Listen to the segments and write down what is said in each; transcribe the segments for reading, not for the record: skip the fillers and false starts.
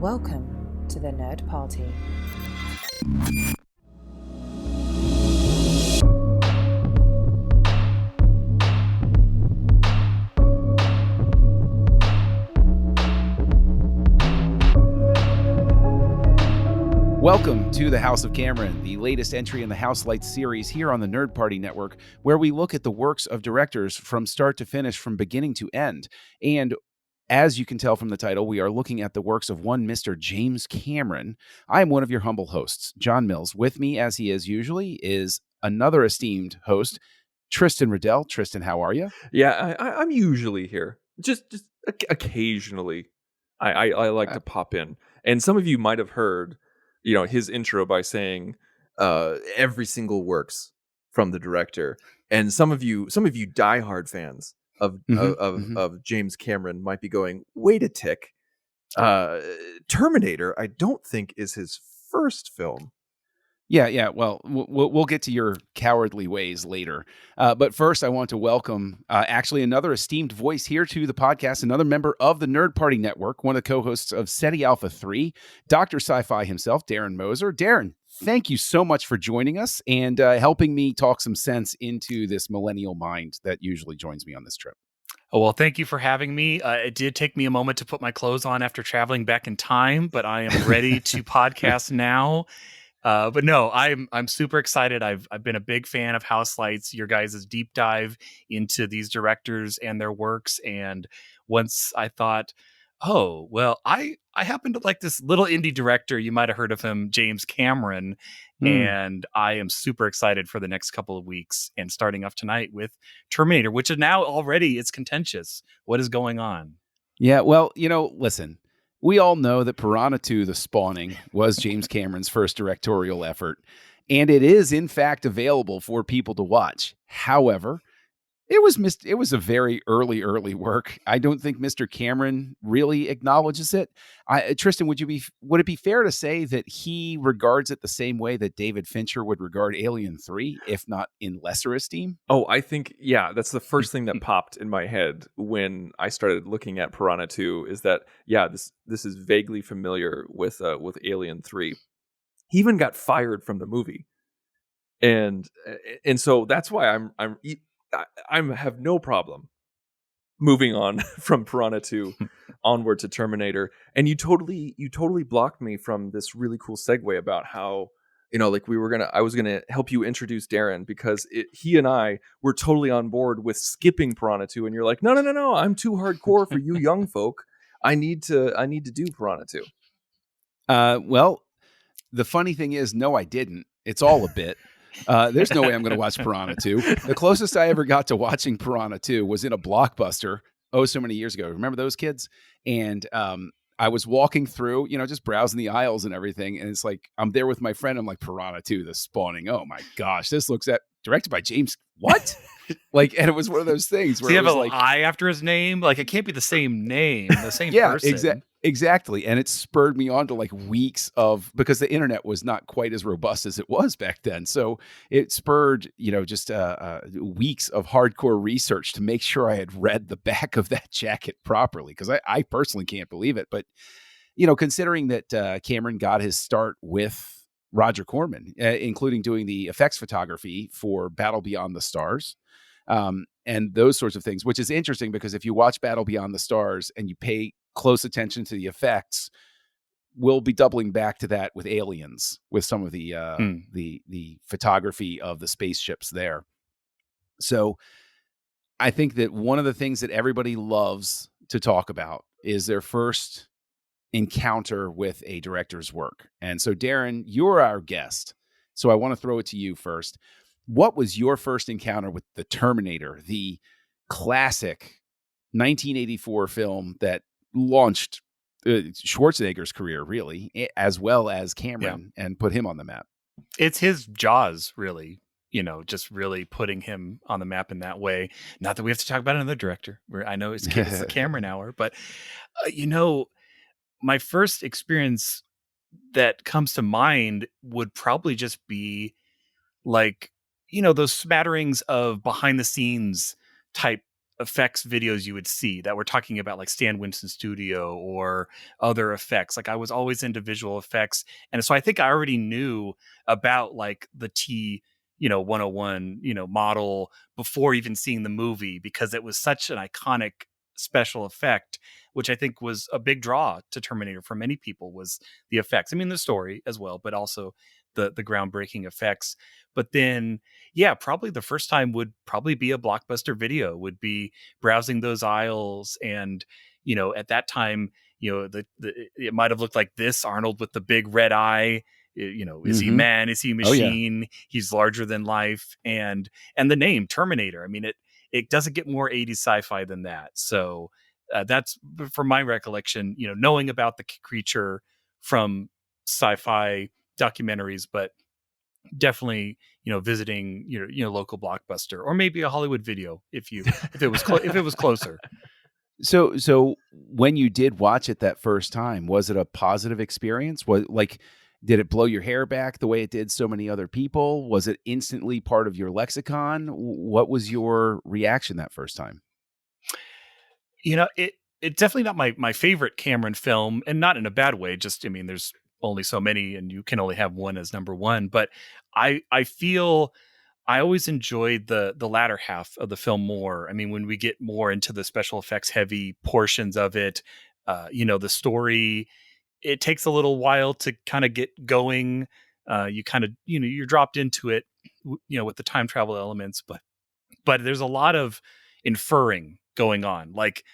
Welcome to the Nerd Party. Welcome to the House of Cameron, the latest entry in the Houselights series here on the Nerd Party Network, where we look at the works of directors from start to finish, from beginning to end. And as you can tell from the title, we are looking at the works of one Mr. James Cameron. I am one of your humble hosts, John Mills. With me, as he is usually, is another esteemed host, Tristan Riddell. Tristan, how are you? Yeah, I'm usually here. Just occasionally, I like to pop in. And some of you might have heard, his intro by saying every single works from the director. And some of you diehard fans of James Cameron might be going, wait a tick. Terminator, I don't think is his first film. Yeah. Well, we'll get to your cowardly ways later. But first, I want to welcome actually another esteemed voice here to the podcast, another member of the Nerd Party Network, one of the co-hosts of SETI Alpha 3, Dr. Sci-Fi himself, Darren Moser. Darren, thank you so much for joining us and helping me talk some sense into this millennial mind that usually joins me on this trip. Oh, well, thank you for having me. It did take me a moment to put my clothes on after traveling back in time, but I am ready to podcast now. But no, I'm super excited. I've been a big fan of Houselights, your guys' deep dive into these directors and their works. And once I thought, oh, well, I happen to like this little indie director. You might have heard of him, James Cameron. And I am super excited for the next couple of weeks and starting off tonight with Terminator, which is now already it's contentious. What is going on? Yeah, well, listen. We all know that Piranha 2, The Spawning, was James Cameron's first directorial effort, and it is, in fact, available for people to watch. However, it was a very early work. I don't think Mr. Cameron really acknowledges it. Tristan, would it be fair to say that he regards it the same way that David Fincher would regard Alien 3, if not in lesser esteem? Oh, I think, yeah, that's the first thing that popped in my head when I started looking at Piranha 2 is that, yeah, this is vaguely familiar with Alien 3. He even got fired from the movie. And so that's why I have no problem moving on from Piranha 2 onward to Terminator. And you totally blocked me from this really cool segue about how, like I was gonna help you introduce Darren because he and I were totally on board with skipping Piranha 2, and you're like, no, I'm too hardcore for you young folk. I need to do Piranha 2. Well, the funny thing is, no, I didn't. It's all a bit. There's no way I'm going to watch Piranha 2. The closest I ever got to watching Piranha 2 was in a Blockbuster, so many years ago. Remember those kids? And I was walking through, just browsing the aisles and everything. And it's like, I'm there with my friend. I'm like, Piranha 2, The Spawning. Oh my gosh, this looks directed by James. What? And it was one of those things where you have an I after his name? Like, it can't be the same name, the same person. Exactly. And it spurred me on to weeks because the internet was not quite as robust as it was back then. So it spurred, just weeks of hardcore research to make sure I had read the back of that jacket properly. Because I personally can't believe it. But, considering that Cameron got his start with Roger Corman, including doing the effects photography for Battle Beyond the Stars, and those sorts of things, which is interesting because if you watch Battle Beyond the Stars and you pay close attention to the effects, we'll be doubling back to that with Aliens, with some of the photography of the spaceships there. So I think that one of the things that everybody loves to talk about is their first encounter with a director's work. And so, Darren, you're our guest. So I want to throw it to you first. What was your first encounter with the Terminator, the classic 1984 film that launched Schwarzenegger's career, really, as well as Cameron, and put him on the map? It's his Jaws, really, just really putting him on the map in that way. Not that we have to talk about another director. I know it's the Cameron hour, but, my first experience that comes to mind would probably just be those smatterings of behind the scenes type effects videos you would see that were talking about like Stan Winston Studio or other effects. Like I was always into visual effects. And so I think I already knew about like the T 101, model before even seeing the movie, because it was such an iconic special effect, which I think was a big draw to Terminator for many people, was the effects. I mean, the story as well, but also the groundbreaking effects. But then, yeah, probably the first time would probably be a Blockbuster Video, would be browsing those aisles. And, at that time, it might have looked like this Arnold with the big red eye. Is he man? Is he machine? Oh, yeah. He's larger than life. And the name Terminator. I mean, it doesn't get more 80s sci-fi than that. So that's, from my recollection, knowing about the creature from sci-fi documentaries, but definitely, visiting your local Blockbuster, or maybe a Hollywood Video if it was closer. So when you did watch it that first time, was it a positive experience? Did it blow your hair back the way it did so many other people? Was it instantly part of your lexicon? What was your reaction that first time? It's definitely not my favorite Cameron film, and not in a bad way. Just, I mean, there's only so many and you can only have one as number one. But I feel I always enjoyed the latter half of the film more. I mean, when we get more into the special effects heavy portions of it, the story, it takes a little while to kind of get going. You kind of, you're dropped into it, with the time travel elements, but there's a lot of inferring going on. Like,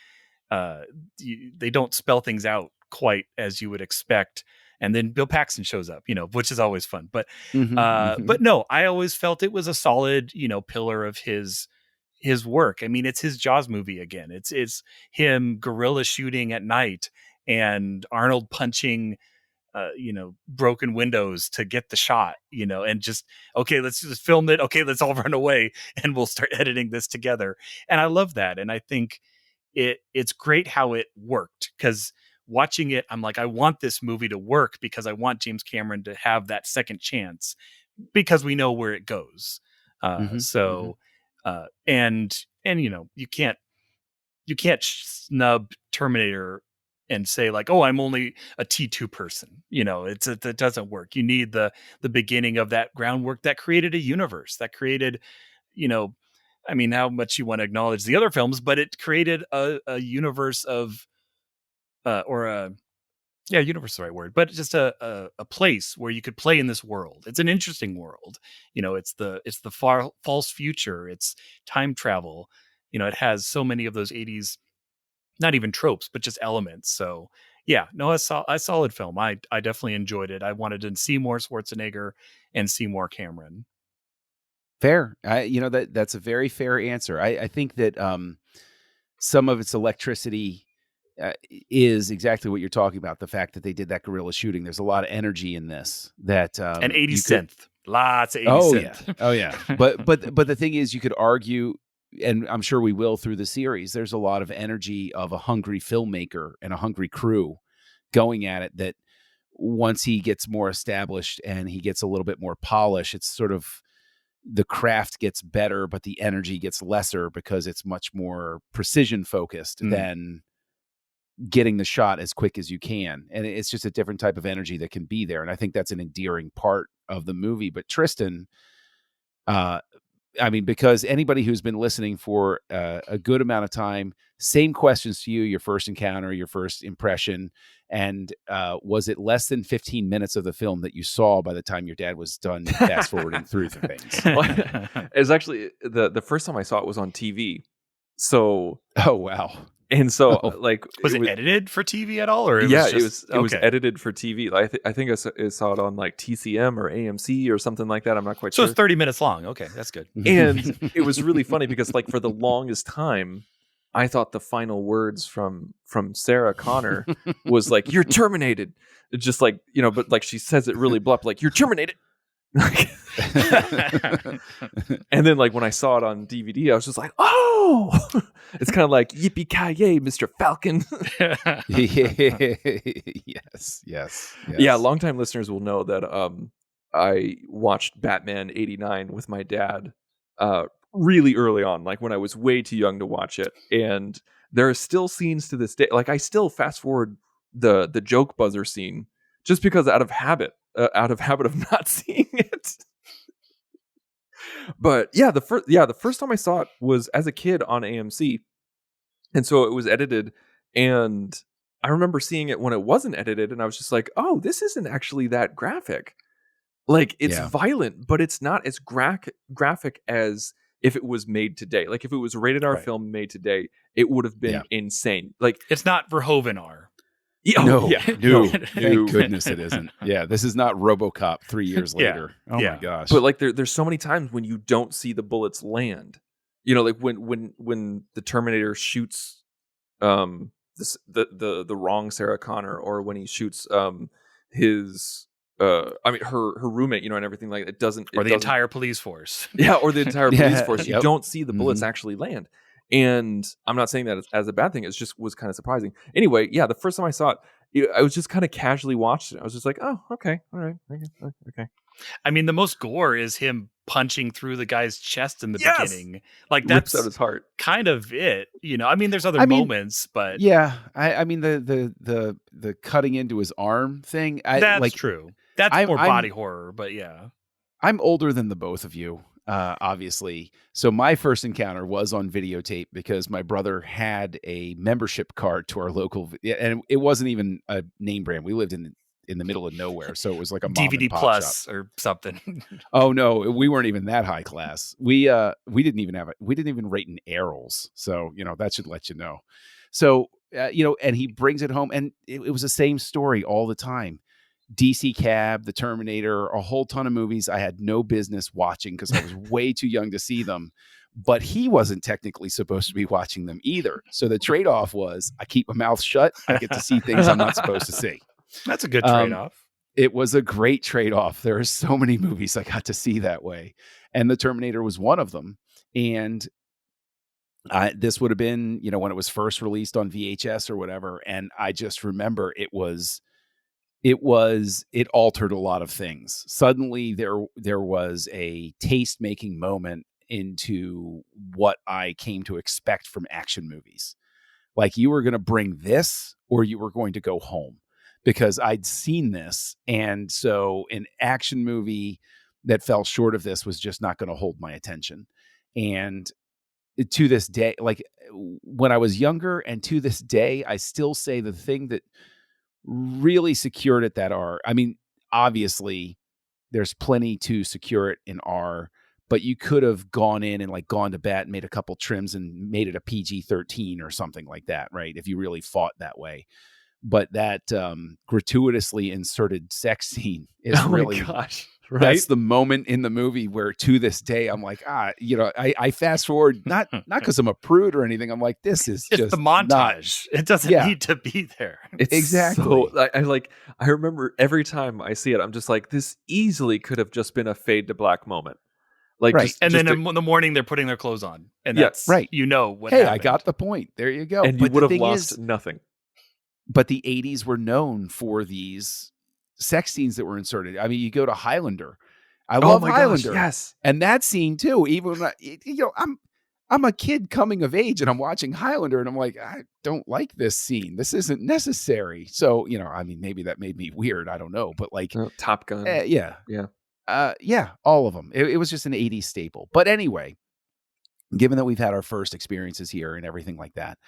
they don't spell things out quite as you would expect. And then Bill Paxton shows up, which is always fun. But but no, I always felt it was a solid, pillar of his work. I mean, it's his Jaws movie again. It's him guerrilla shooting at night and Arnold punching broken windows to get the shot, and just, okay, let's just film it. Okay, let's all run away and we'll start editing this together. And I love that. And I think it's great how it worked, because watching it, I'm like, I want this movie to work because I want James Cameron to have that second chance, because we know where it goes. And you can't snub Terminator and say like, oh, I'm only a T2 person. It doesn't work. You need the beginning of that groundwork that created a universe, that created, I mean, how much you want to acknowledge the other films, but it created a universe of, universe is the right word, but just a place where you could play in this world. It's an interesting world. It's the false future. It's time travel. It has so many of those 80s, not even tropes, but just elements. So yeah, no, a solid film. I definitely enjoyed it. I wanted to see more Schwarzenegger and see more Cameron. Fair. That's a very fair answer. I think that some of its electricity is exactly what you're talking about. The fact that they did that guerrilla shooting. There's a lot of energy in this. That and 80 synth. Lots of 80 synth. Yeah. Oh yeah. But the thing is, you could argue, and I'm sure we will through the series, there's a lot of energy of a hungry filmmaker and a hungry crew going at it, that once he gets more established and he gets a little bit more polish, it's sort of, the craft gets better, but the energy gets lesser because it's much more precision focused than getting the shot as quick as you can. And it's just a different type of energy that can be there. And I think that's an endearing part of the movie. But Tristan, because anybody who's been listening for a good amount of time, same questions to you, your first encounter, your first impression. And was it less than 15 minutes of the film that you saw by the time your dad was done fast forwarding through the things? Well, it's actually the first time I saw it was on TV. So, oh, wow. And so, was it edited for TV at all, or it was edited for TV. I think I saw it on like TCM or AMC or something like that. I'm not quite sure. So it's 30 minutes long. Okay, that's good. And it was really funny because, like, for the longest time, I thought the final words from Sarah Connor was like, "You're terminated." It's just like, but like she says it really blunt, like, "You're terminated." And then, like, when I saw it on DVD, I was just like, oh, it's kind of like, yippee-ki-yay, Mr. Falcon. Yes. Yeah, longtime listeners will know that I watched Batman 89 with my dad really early on, like when I was way too young to watch it. And there are still scenes to this day. Like I still fast forward the joke buzzer scene just because out of habit of not seeing it. But the first time I saw it was as a kid on AMC. And so it was edited, and I remember seeing it when it wasn't edited, and I was just like, oh, this isn't actually that graphic. Like, it's violent, but it's not as graphic as if it was made today. Like, if it was a rated R film made today, it would have been insane. Like, it's not Verhoeven R. No, thank goodness it isn't. Yeah, this is not RoboCop 3 years later. Oh my gosh! But like, there's so many times when you don't see the bullets land. You know, like when the Terminator shoots the wrong Sarah Connor, or when he shoots his her roommate, you know, and everything like that. Or the entire police force. Yeah, or the entire police force. You don't see the bullets actually land. And I'm not saying that as a bad thing. It just was kind of surprising. Anyway, yeah, the first time I saw it, I was just kind of casually watching it. I was just like, oh, okay, all right, okay. I mean, the most gore is him punching through the guy's chest in the beginning. Like, that's rips out his heart. Kind of it, you know. I mean, there's other moments, but yeah, I mean the cutting into his arm thing. That's true. That's more body horror, but yeah. I'm older than the both of you, obviously. So my first encounter was on videotape because my brother had a membership card to our local, and it wasn't even a name brand. We lived in the middle of nowhere, so it was like a mom DVD and pop Plus shop. or something. Oh no, we weren't even that high class. We didn't even rate in Errol's, so you know that should let you know. So you know, and he brings it home, and it was the same story all the time. DC Cab, The Terminator, a whole ton of movies I had no business watching because I was way too young to see them. But he wasn't technically supposed to be watching them either. So the trade-off was I keep my mouth shut. I get to see things I'm not supposed to see. That's a good trade-off. It was a great trade-off. There are so many movies I got to see that way. And The Terminator was one of them. And this would have been, you know, when it was first released on VHS or whatever. And I just remember it altered a lot of things. Suddenly there was a taste-making moment into what I came to expect from action movies. Like, you were going to bring this or you were going to go home, because I'd seen this. And so an action movie that fell short of this was just not going to hold my attention. And to this day, like when I was younger and to this day, I still say the thing that really secured it that R. I mean, obviously there's plenty to secure it in R, but you could have gone in and like gone to bat and made a couple trims and made it a PG-13 or something like that, right? If you really fought that way. But that gratuitously inserted sex scene is really, right? That's the moment in the movie where to this day I'm like, you know, I fast forward, not because I'm a prude or anything. I'm like, this is it's just the montage. It doesn't need to be there. It's exactly. So, I remember every time I see it, I'm just like, this easily could have just been a fade to black moment. Like, right. And then in the morning they're putting their clothes on, and that's right. You know what? Hey, happened. I got the point. There you go. And but you would have lost nothing. But the 80s were known for these sex scenes that were inserted. I mean, you go to Highlander. I love Highlander. Gosh, yes. And that scene too, even when I'm a kid coming of age and I'm watching Highlander and I'm like, I don't like this scene. This isn't necessary. So, you know, I mean, maybe that made me weird. I don't know. But like Top Gun. Yeah, all of them. It was just an 80s staple. But anyway, given that we've had our first experiences here and everything like that,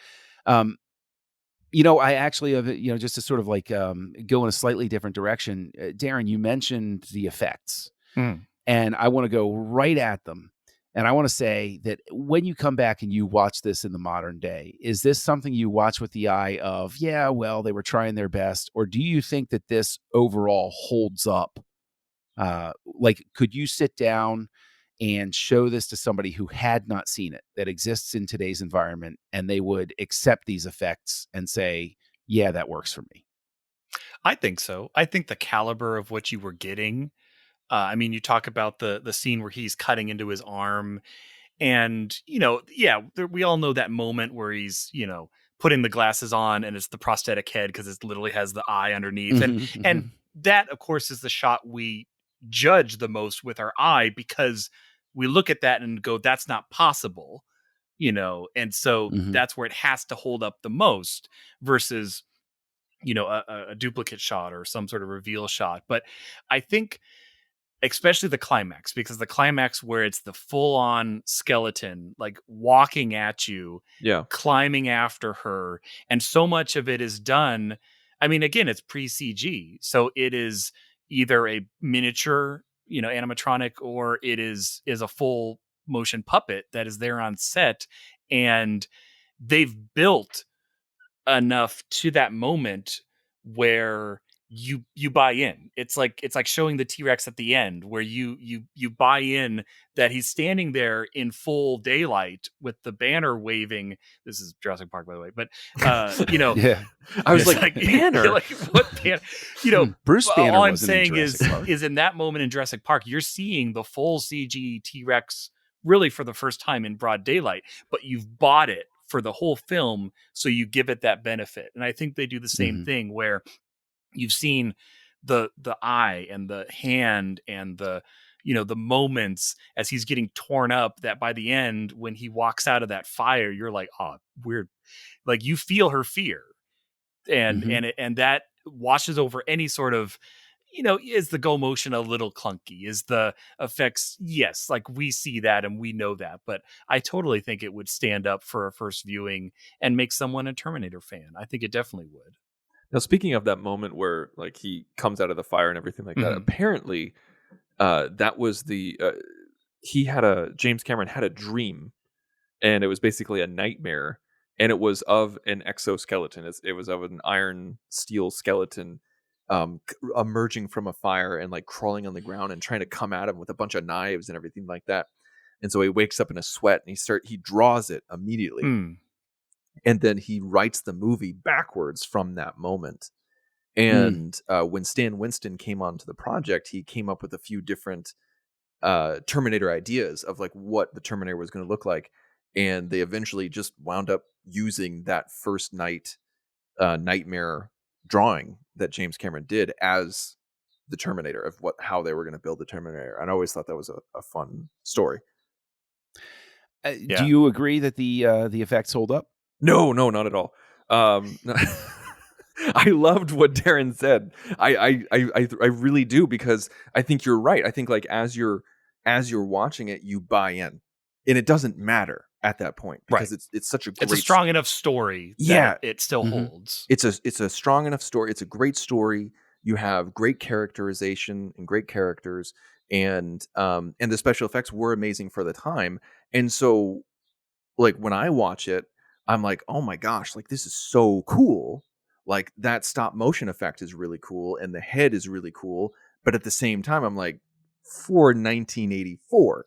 you know, I actually have, you know, just to sort of like go in a slightly different direction. Darren, you mentioned the effects, and I want to go right at them. And I want to say that when you come back and you watch this in the modern day, is this something you watch with the eye of, yeah, well, they were trying their best? Or do you think that this overall holds up? Like, could you sit down and show this to somebody who had not seen it, that exists in today's environment, and they would accept these effects and say, yeah, that works for me? I think so. I think the caliber of what you were getting, I mean, you talk about the scene where he's cutting into his arm, and, you know, we all know that moment where he's, you know, putting the glasses on and it's the prosthetic head because it literally has the eye underneath. And that, of course, is the shot we judge the most with our eye, because we look at that and go, that's not possible, and so Mhm. that's where it has to hold up the most versus a duplicate shot or some sort of reveal shot. But I think especially the climax, because the climax where it's the full on skeleton, like walking at you, Yeah. climbing after her. And so much of it is done. I mean, again, it's pre CG. So it is either a miniature, animatronic, or it is a full motion puppet that is there on set. And they've built enough to that moment where you buy in. It's like showing the T-Rex at the end where you buy in that he's standing there in full daylight with the banner waving. This is Jurassic Park, by the way, but Yeah. I was it's like, banner. like what banner? Bruce Banner All I'm wasn't in saying is Jurassic Park. is in that moment in Jurassic Park, you're seeing the full CG T-Rex really for the first time in broad daylight, but you've bought it for the whole film, so you give it that benefit. And I think they do the same Mhm. thing where you've seen the eye and the hand and the the moments as he's getting torn up, that by the end when he walks out of that fire, you're like, oh, weird. Like you feel her fear, and Mhm. and that washes over any sort of is the go motion a little clunky? Is the effects? Yes, like we see that and we know that, but I totally think it would stand up for a first viewing and make someone a Terminator fan. I think it definitely would. Now, speaking of that moment where like he comes out of the fire and everything like that, Mhm. apparently that was the James Cameron had a dream, and it was basically a nightmare, and it was of an exoskeleton. It was of an iron steel skeleton emerging from a fire and like crawling on the ground and trying to come at him with a bunch of knives and everything like that. And so he wakes up in a sweat and he draws it immediately. Mm. And then he writes the movie backwards from that moment. Mm. And when Stan Winston came onto the project, he came up with a few different Terminator ideas of like what the Terminator was going to look like, and they eventually just wound up using that first nightmare drawing that James Cameron did as the Terminator of how they were going to build the Terminator. And I always thought that was a fun story. Do you agree that the effects hold up? No, not at all. I loved what Darren said. I really do, because I think you're right. I think like as you're watching it, you buy in, and it doesn't matter at that point because it's such a great, it's a strong enough story that Yeah. it still Mhm. holds. it's a strong enough story. It's a great story. You have great characterization and great characters, and the special effects were amazing for the time. And so like when I watch it, I'm like, oh my gosh, like this is so cool. Like that stop motion effect is really cool and the head is really cool. But at the same time, I'm like, for 1984.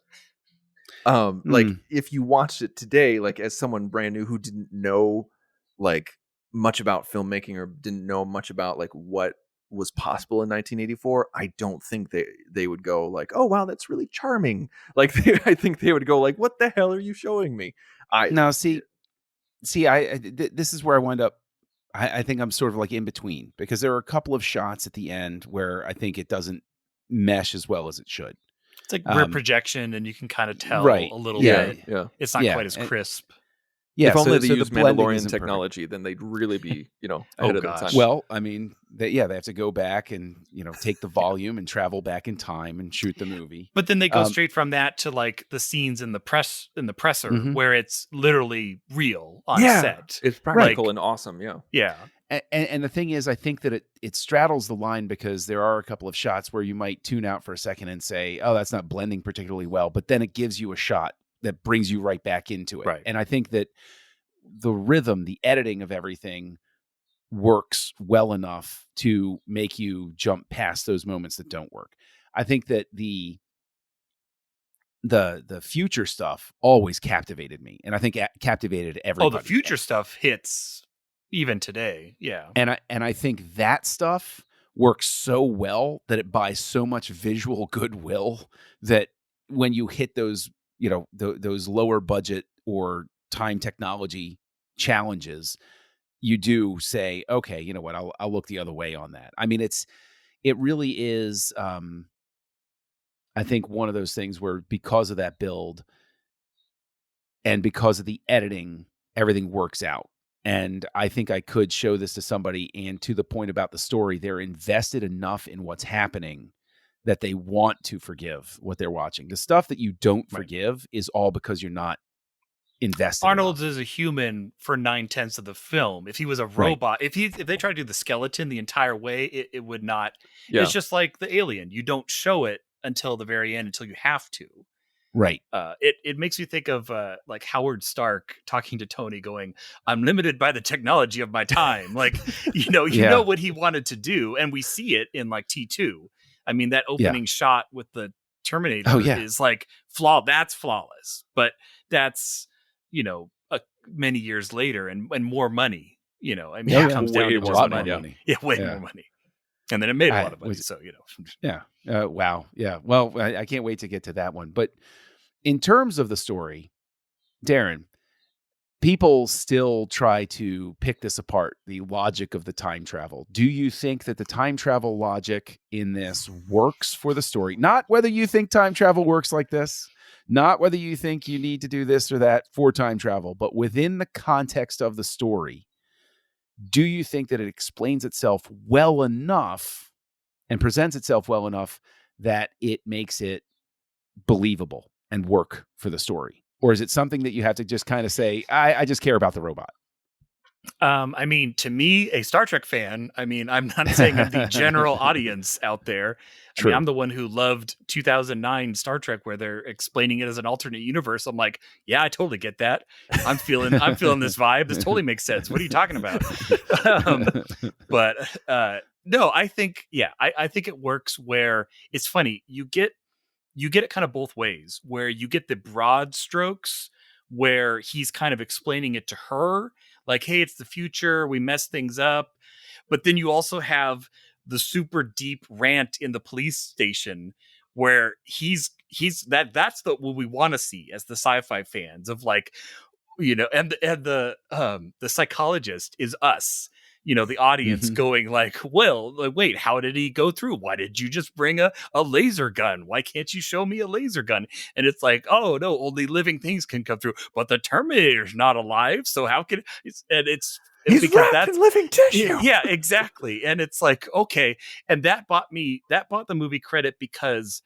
Like Mm. if you watched it today, like as someone brand new who didn't know like much about filmmaking or didn't know much about like what was possible in 1984, I don't think they would go like, oh wow, that's really charming. Like I think they would go like, what the hell are you showing me? Now, see, this is where I wind up. I think I'm sort of like in between, because there are a couple of shots at the end where I think it doesn't mesh as well as it should. It's like rear projection, and you can kind of tell Right. a little Yeah. bit. Yeah. It's not Yeah, quite as and- crisp. Yeah, If only they so used the blending Mandalorian isn't perfect. technology, then they'd really be, ahead Oh, of their gosh. time. Well, I mean, they have to go back and take the volume and travel back in time and shoot the movie. But then they go straight from that to like the scenes in the presser, Mhm. where it's literally real on yeah, set. it's practical Like- and awesome. Yeah. Yeah. And the thing is, I think that it straddles the line, because there are a couple of shots where you might tune out for a second and say, oh, that's not blending particularly well. But then it gives you a shot that brings you right back into it. Right. And I think that the rhythm, the editing of everything works well enough to make you jump past those moments that don't work. I think that the future stuff always captivated me, and I think captivated Oh, everybody. the future stuff hits even today. Yeah. And I think that stuff works so well that it buys so much visual goodwill that when you hit those, those lower budget or time technology challenges, you do say, okay, you know what, I'll look the other way on that. I mean, it really is. I think one of those things where because of that build and because of the editing, everything works out. And I think I could show this to somebody, and to the point about the story, they're invested enough in what's happening that they want to forgive what they're watching. The stuff that you don't forgive is all because you're not invested. Arnold is a human for 9/10 of the film. If he was a robot, if they try to do the skeleton the entire way, it would not. Yeah. It's just like the alien. You don't show it until the very end, until you have to. Right. It makes me think of like Howard Stark talking to Tony going, I'm limited by the technology of my time. Like, know what he wanted to do. And we see it in like T2. I mean, that opening shot with the Terminator is like that's flawless, but that's, many years later and more money, I mean, it comes down to just money. Yeah, way more money. And then it made a lot of money. Yeah. Wow. Yeah. Well, I can't wait to get to that one. But in terms of the story, Darren, people still try to pick this apart, the logic of the time travel. Do you think that the time travel logic in this works for the story? Not whether you think time travel works like this, not whether you think you need to do this or that for time travel, but within the context of the story, do you think that it explains itself well enough and presents itself well enough that it makes it believable and work for the story? Or is it something that you have to just kind of say, I just care about the robot? I mean, to me, a Star Trek fan, I mean, I'm not saying I'm the general audience out there. I mean, I'm the one who loved 2009 Star Trek, where they're explaining it as an alternate universe. I'm like, yeah, I totally get that. I'm feeling this vibe. This totally makes sense. What are you talking about? But no, I think, I think it works where it's funny. You get it kind of both ways, where you get the broad strokes where he's kind of explaining it to her, like, hey, it's the future, we mess things up. But then you also have the super deep rant in the police station where that's what we want to see as the sci-fi fans, of like, and the psychologist is us, the audience going like, well, wait, how did he go through? Why did you just bring a laser gun? Why can't you show me a laser gun? And it's like, oh no, only living things can come through, but the Terminator's not alive. So how can it's he's because that's in living tissue. Yeah, exactly. And it's like, okay. And that bought the movie credit, because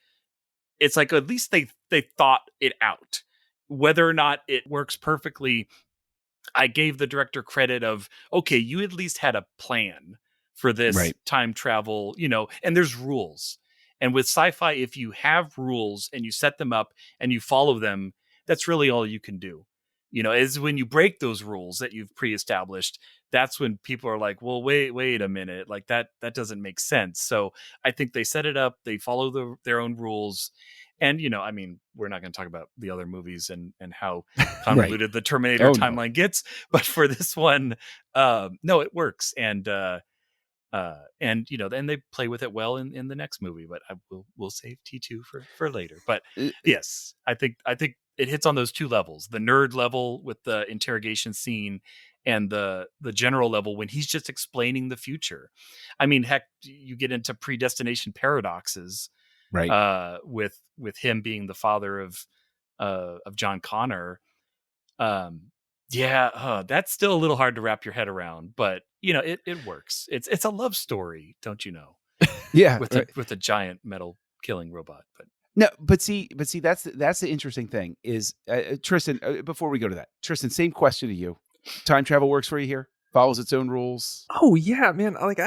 it's like, at least they thought it out. Whether or not it works perfectly, I gave the director credit of, okay, you at least had a plan for this time travel, and there's rules. And with sci-fi, if you have rules and you set them up and you follow them, that's really all you can do. Is when you break those rules that you've pre-established, that's when people are like, well, wait a minute, like that doesn't make sense. So I think they set it up, they follow their own rules. And, I mean, we're not going to talk about the other movies and how convoluted the Terminator timeline gets. But for this one, no, it works. And then they play with it well in the next movie. But we'll save T2 for later. But yes, I think it hits on those two levels: the nerd level with the interrogation scene, and the general level when he's just explaining the future. I mean, heck, you get into predestination paradoxes. Right. With him being the father of John Connor. That's still a little hard to wrap your head around, but it works. It's a love story, don't you know? Yeah. with a giant metal killing robot. But no, but see, that's the interesting thing is, Tristan, before we go to that, Tristan, same question to you. Time travel works for you here? Follows its own rules? Oh yeah, man. Like,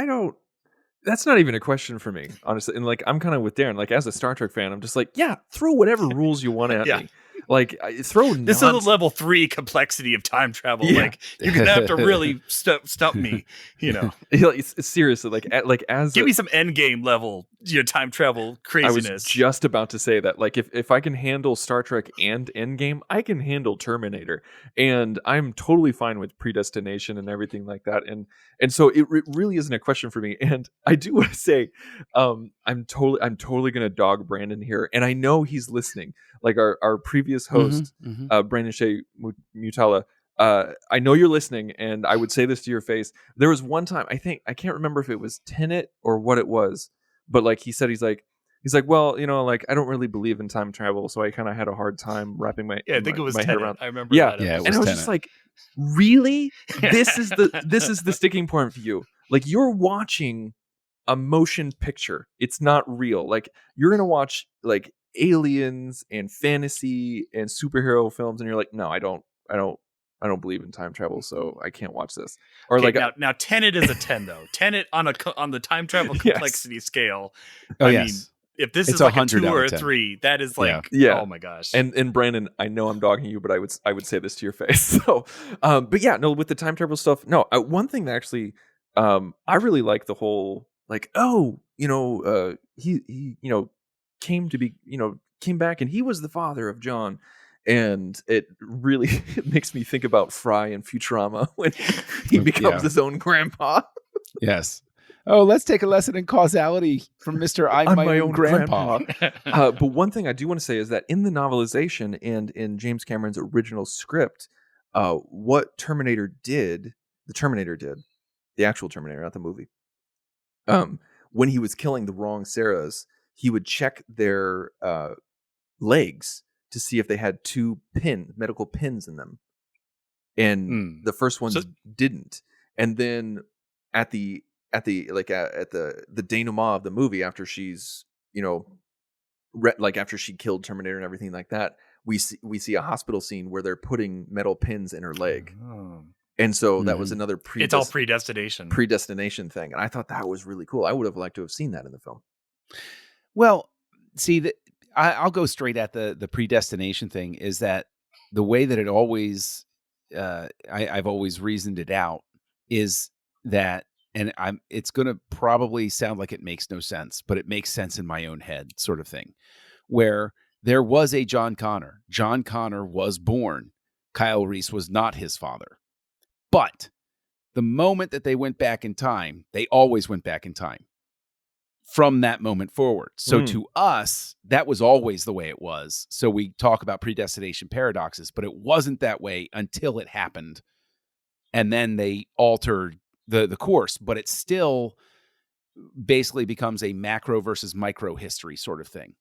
that's not even a question for me, honestly. And like, I'm kind of with Darren. Like, as a Star Trek fan, I'm just like, yeah, throw whatever rules you want at me. Like, throw. This is a level 3 complexity of time travel. Yeah. Like, you're gonna have to really stump me. Seriously, like as give me some Endgame level, time travel craziness. I was just about to say that. Like, if I can handle Star Trek and Endgame, I can handle Terminator, and I'm totally fine with predestination and everything like that. And so it really isn't a question for me. And I do want to say, I'm totally gonna dog Brandon here, and I know he's listening. Like our previous host, Brandon Shea Mutala, I know you're listening, and I would say this to your face. There was one time, I can't remember if it was Tenet or what it was, but like he said, he's like, He's like, well, like I don't really believe in time travel, so I kind of had a hard time wrapping my I think it was my head Tenet. around. I remember Yeah, that. Yeah, it and I was Tenet. just like, really? This is the sticking point for you. Like, you're watching a motion picture. It's not real. Like, you're gonna watch like aliens and fantasy and superhero films, and you're like, no, I don't believe in time travel, so I can't watch this. Or Okay, like, now Tenet is a 10 though. Tenet on the time travel Yes. complexity scale. Oh, I yes. mean, if this It's is like a 100 2 out or of a 10. 3, that is like, Yeah. oh my gosh. And Brandon, I know I'm dogging you, but I would say this to your face. So, but yeah, no, with the time travel stuff, no. One thing that actually, I really like the whole like, he came to be, came back and he was the father of John. And it really it makes me think about Fry in Futurama when he becomes his own grandpa. Yes. Oh, let's take a lesson in causality from Mr. I'm my own grandpa. But one thing I do want to say is that in the novelization and in James Cameron's original script, what the Terminator did, the actual Terminator, not the movie, when he was killing the wrong Sarahs, he would check their legs to see if they had 2 medical pins in them. And the first ones didn't. And then at the denouement of the movie, after she's after she killed Terminator and everything like that, we see a hospital scene where they're putting metal pins in her leg. And so that was another it's all predestination thing, and I thought that was really cool. I would have liked to have seen that in the film. Well, see, I'll go straight at the predestination thing. Is that the way that it always I've always reasoned it out is that, and it's going to probably sound like it makes no sense, but it makes sense in my own head, sort of thing, where there was a John Connor. John Connor was born. Kyle Reese was not his father. But the moment that they went back in time, they always went back in time from that moment forward. So to us, that was always the way it was. So we talk about predestination paradoxes, but it wasn't that way until it happened. And then they altered the course, but it still basically becomes a macro versus micro history sort of thing.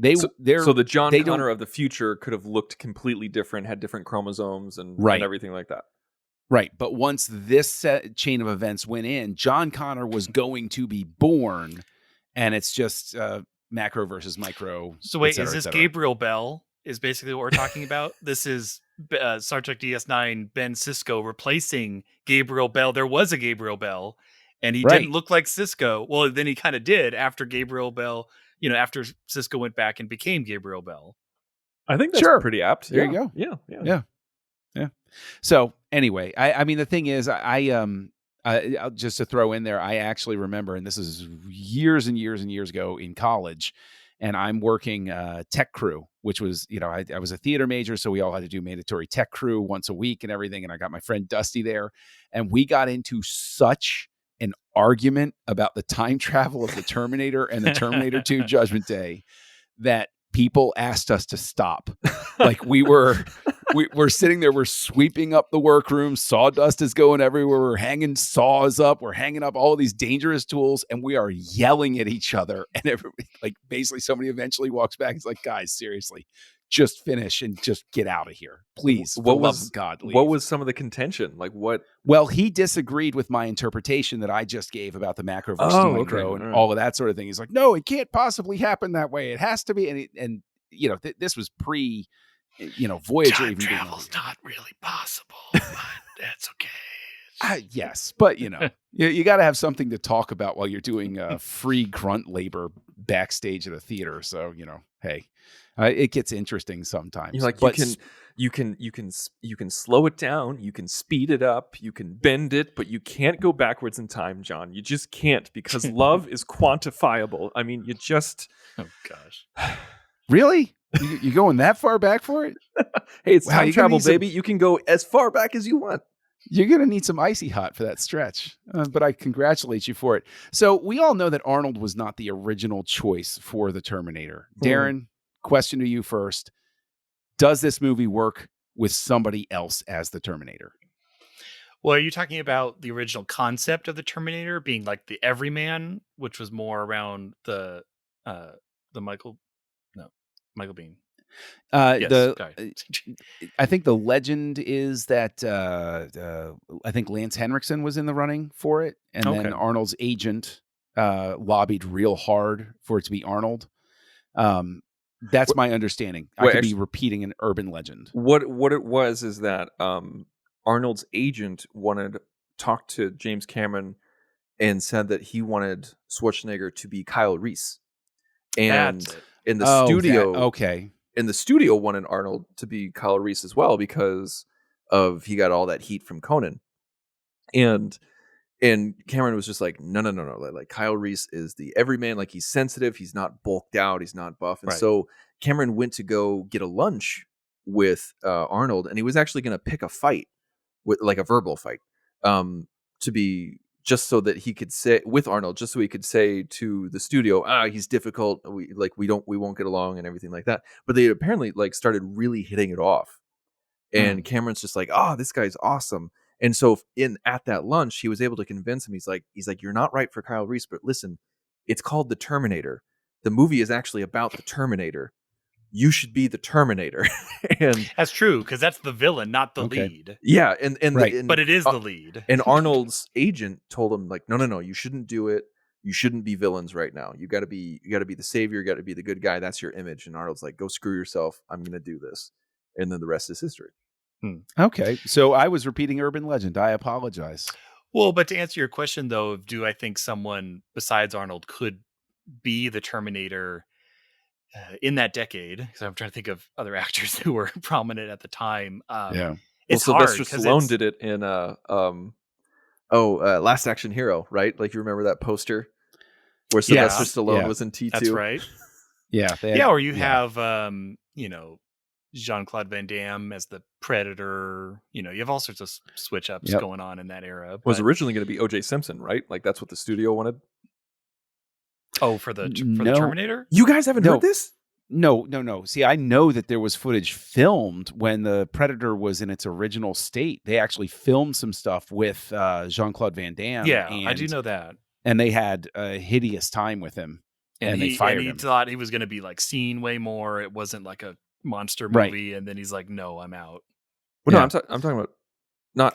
So the John Connor of the future could have looked completely different, had different chromosomes and everything like that. Right. But once this chain of events went in, John Connor was going to be born, and it's just macro versus micro. So wait, is this Gabriel Bell is basically what we're talking about? This is Star Trek DS9 Ben Sisko replacing Gabriel Bell. There was a Gabriel Bell, and he didn't look like Sisko. Well, then he kind of did after Gabriel Bell, after Sisko went back and became Gabriel Bell. I think that's pretty apt. There you go. Yeah. So anyway, I mean, the thing is, just to throw in there, I actually remember, and this is years and years and years ago in college, and I'm working tech crew, which was, I was a theater major, so we all had to do mandatory tech crew once a week and everything. And I got my friend Dusty there, and we got into such an argument about the time travel of the Terminator and the Terminator 2 Judgment Day that people asked us to stop. Like we're sitting there, we're sweeping up the workroom, sawdust is going everywhere, we're hanging saws up, we're hanging up all of these dangerous tools, and we are yelling at each other. And everybody, like, basically somebody eventually walks back. He's like, guys, seriously, just finish and just get out of here, please. For the love of God, leave. What was some of the contention? Like what? Well, he disagreed with my interpretation that I just gave about the macro versus micro and all of that sort of thing. He's like, no, it can't possibly happen that way. It has to be. And this was pre, Voyager. Time even travel's not really possible, but that's okay. Yes, but you got to have something to talk about while you're doing free grunt labor backstage at a theater. So hey, it gets interesting sometimes. You're like, you can slow it down, you can speed it up, you can bend it, but you can't go backwards in time, John. You just can't, because love is quantifiable. I mean, you just. Oh gosh, really? You going that far back for it? Hey, it's time travel, baby. You can go as far back as you want. You're going to need some icy hot for that stretch, but I congratulate you for it. So we all know that Arnold was not the original choice for the Terminator. Darren, question to you first. Does this movie work with somebody else as the Terminator? Well, are you talking about the original concept of the Terminator being like the everyman, which was more around the Michael Bean. Yes, the I think the legend is that I think Lance Henriksen was in the running for it, and then Arnold's agent lobbied real hard for it to be Arnold. That's my understanding. I could be repeating an urban legend. What it was is that Arnold's agent wanted to talk to James Cameron and said that he wanted Schwarzenegger to be Kyle Reese, and in the studio, in the studio wanted Arnold to be Kyle Reese as well because of he got all that heat from Conan, and Cameron was just like, no. Like Kyle Reese is the everyman. Like he's sensitive. He's not bulked out. He's not buff. And so Cameron went to go get a lunch with Arnold, and he was actually going to pick a fight with like a verbal fight to be just so that he could say with Arnold, just so he could say to the studio, he's difficult. We won't get along and everything like that. But they apparently like started really hitting it off. And Cameron's just like, this guy's awesome. And so at that lunch, he was able to convince him. He's like, you're not right for Kyle Reese, but listen, it's called The Terminator. The movie is actually about the Terminator. You should be the Terminator. And that's true, because that's the villain, not the lead. Yeah, but it is the lead. And Arnold's agent told him like, no, you shouldn't do it. You shouldn't be villains right now. You got to be the savior. You got to be the good guy. That's your image. And Arnold's like, go screw yourself. I'm going to do this. And then the rest is history. Okay, so I was repeating urban legend. I apologize. Well, but to answer your question, though, do I think someone besides Arnold could be the Terminator in that decade? Because I'm trying to think of other actors who were prominent at the time. It's Sylvester hard, Stallone did it in Last Action Hero, right? Like you remember that poster where Sylvester Stallone was in T2. That's right. Or you have Jean-Claude Van Damme as the Predator. You have all sorts of switch ups going on in that era. It was originally going to be O.J. Simpson, right? Like that's what the studio wanted. Oh, for the Terminator? You guys haven't heard this? No. See, I know that there was footage filmed when the Predator was in its original state. They actually filmed some stuff with Jean-Claude Van Damme. Yeah, I do know that. And they had a hideous time with him. And they fired him. He thought he was going to be like seen way more. It wasn't like a monster movie, and then he's like, "No, I'm out." Well, no, I'm talking about.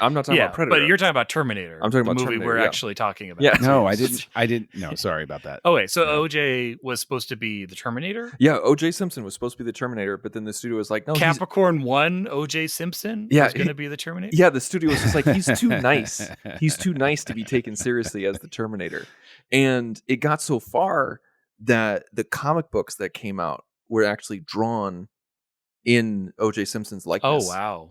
I'm not talking about Predator. But you're talking about Terminator. I'm talking about the movie Terminator, we're actually talking about. Yeah, no, I didn't. No, sorry about that. Oh wait, so OJ was supposed to be the Terminator? Yeah, O.J. Simpson was supposed to be the Terminator, but then the studio was like, "No, Capricorn 1, O.J. Simpson was going to be the Terminator." Yeah, the studio was just like, "He's too nice. He's too nice to be taken seriously as the Terminator," and it got so far that the comic books that came out were actually drawn in O.J. Simpson's likeness. Oh wow!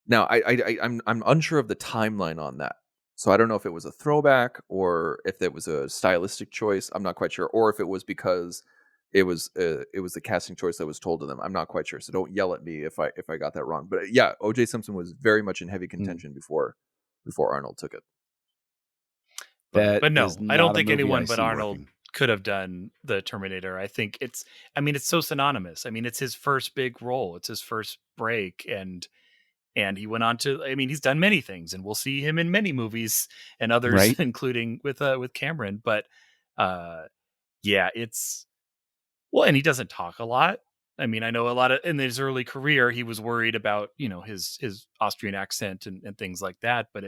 Now I'm unsure of the timeline on that, so I don't know if it was a throwback or if it was a stylistic choice. I'm not quite sure, or if it was because it was the casting choice that was told to them. I'm not quite sure, so don't yell at me if I got that wrong. But yeah, O.J. Simpson was very much in heavy contention before Arnold took it. But no, I don't think anyone but Arnold could have done the Terminator. I think it's so synonymous. I mean, it's his first big role. It's his first break. And he went on to, he's done many things, and we'll see him in many movies and others, including with Cameron. But it's, well, and he doesn't talk a lot. I mean, I know a lot of, in his early career, he was worried about, his Austrian accent and things like that, but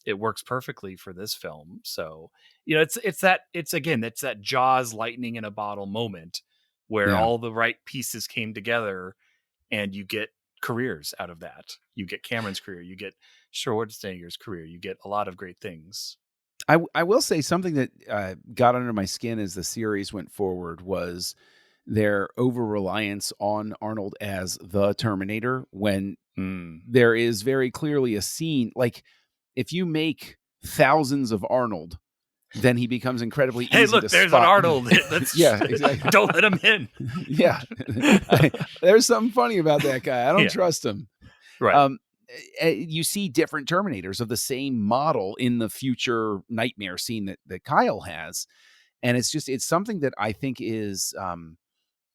it works perfectly for this film. So, it's that Jaws lightning in a bottle moment where all the right pieces came together and you get careers out of that. You get Cameron's career, you get Schwarzenegger's career, you get a lot of great things. I will say something that got under my skin as the series went forward was their over-reliance on Arnold as the Terminator, when there is very clearly a scene, like if you make thousands of Arnold, then he becomes incredibly easy to spot. Hey, look, there's an Arnold. Yeah, exactly. Don't let him in. Yeah. There's something funny about that guy. I don't trust him. Right. You see different Terminators of the same model in the future nightmare scene that Kyle has. And it's something that I think is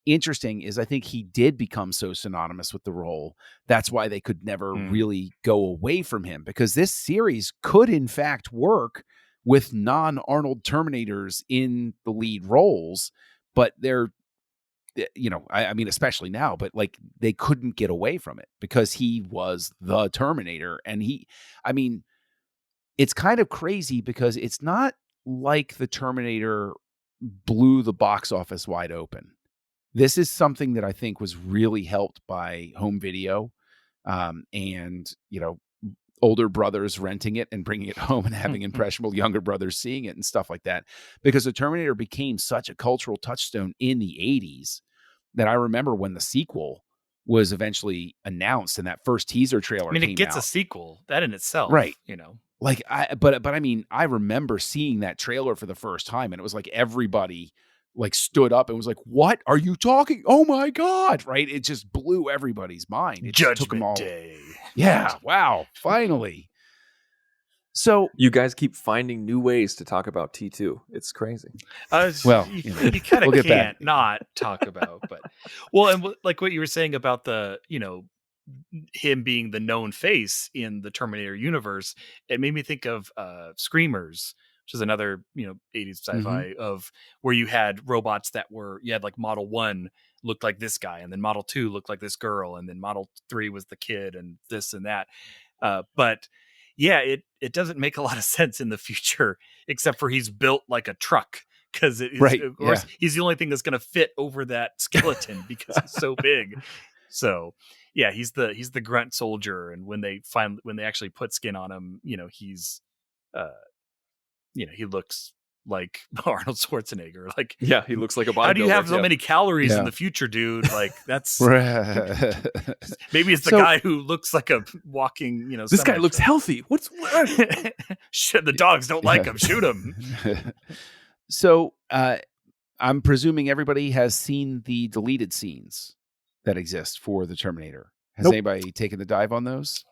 interesting, is I think he did become so synonymous with the role. That's why they could never really go away from him, because this series could in fact work with non-Arnold Terminators in the lead roles, but they're, I mean, especially now, but like they couldn't get away from it because he was the Terminator. And it's kind of crazy because it's not like the Terminator blew the box office wide open. This is something that I think was really helped by home video, and older brothers renting it and bringing it home and having impressionable younger brothers seeing it and stuff like that. Because the Terminator became such a cultural touchstone in the 80s that I remember when the sequel was eventually announced and that first teaser trailer came out. it gets a sequel, that in itself, right? Like but I mean, I remember seeing that trailer for the first time, and it was like everybody like stood up and was like, "What are you talking? Oh my God!" Right? It just blew everybody's mind. It just took them all. Day. Yeah. Wow. Finally. So you guys keep finding new ways to talk about T2. It's crazy. Well, you kind of can't not talk about, but and like what you were saying about the, him being the known face in the Terminator universe, it made me think of Screamers, which is another 80s sci-fi of where you had robots that you had like Model 1 looked like this guy, and then Model 2 looked like this girl, and then Model 3 was the kid, and this and that. But yeah, it doesn't make a lot of sense in the future, except for he's built like a truck. Because of course, he's the only thing that's going to fit over that skeleton because he's so big. So yeah, he's the grunt soldier, and when they actually put skin on him, he's he looks like Arnold Schwarzenegger. Like, yeah, he looks like a bodybuilder. How do you have so many calories in the future, dude? Like, that's maybe it's the guy who looks like a walking, this guy looks healthy. What's shit? The dogs don't like him. Shoot him. So I'm presuming everybody has seen the deleted scenes that exist for the Terminator. Has anybody taken the dive on those?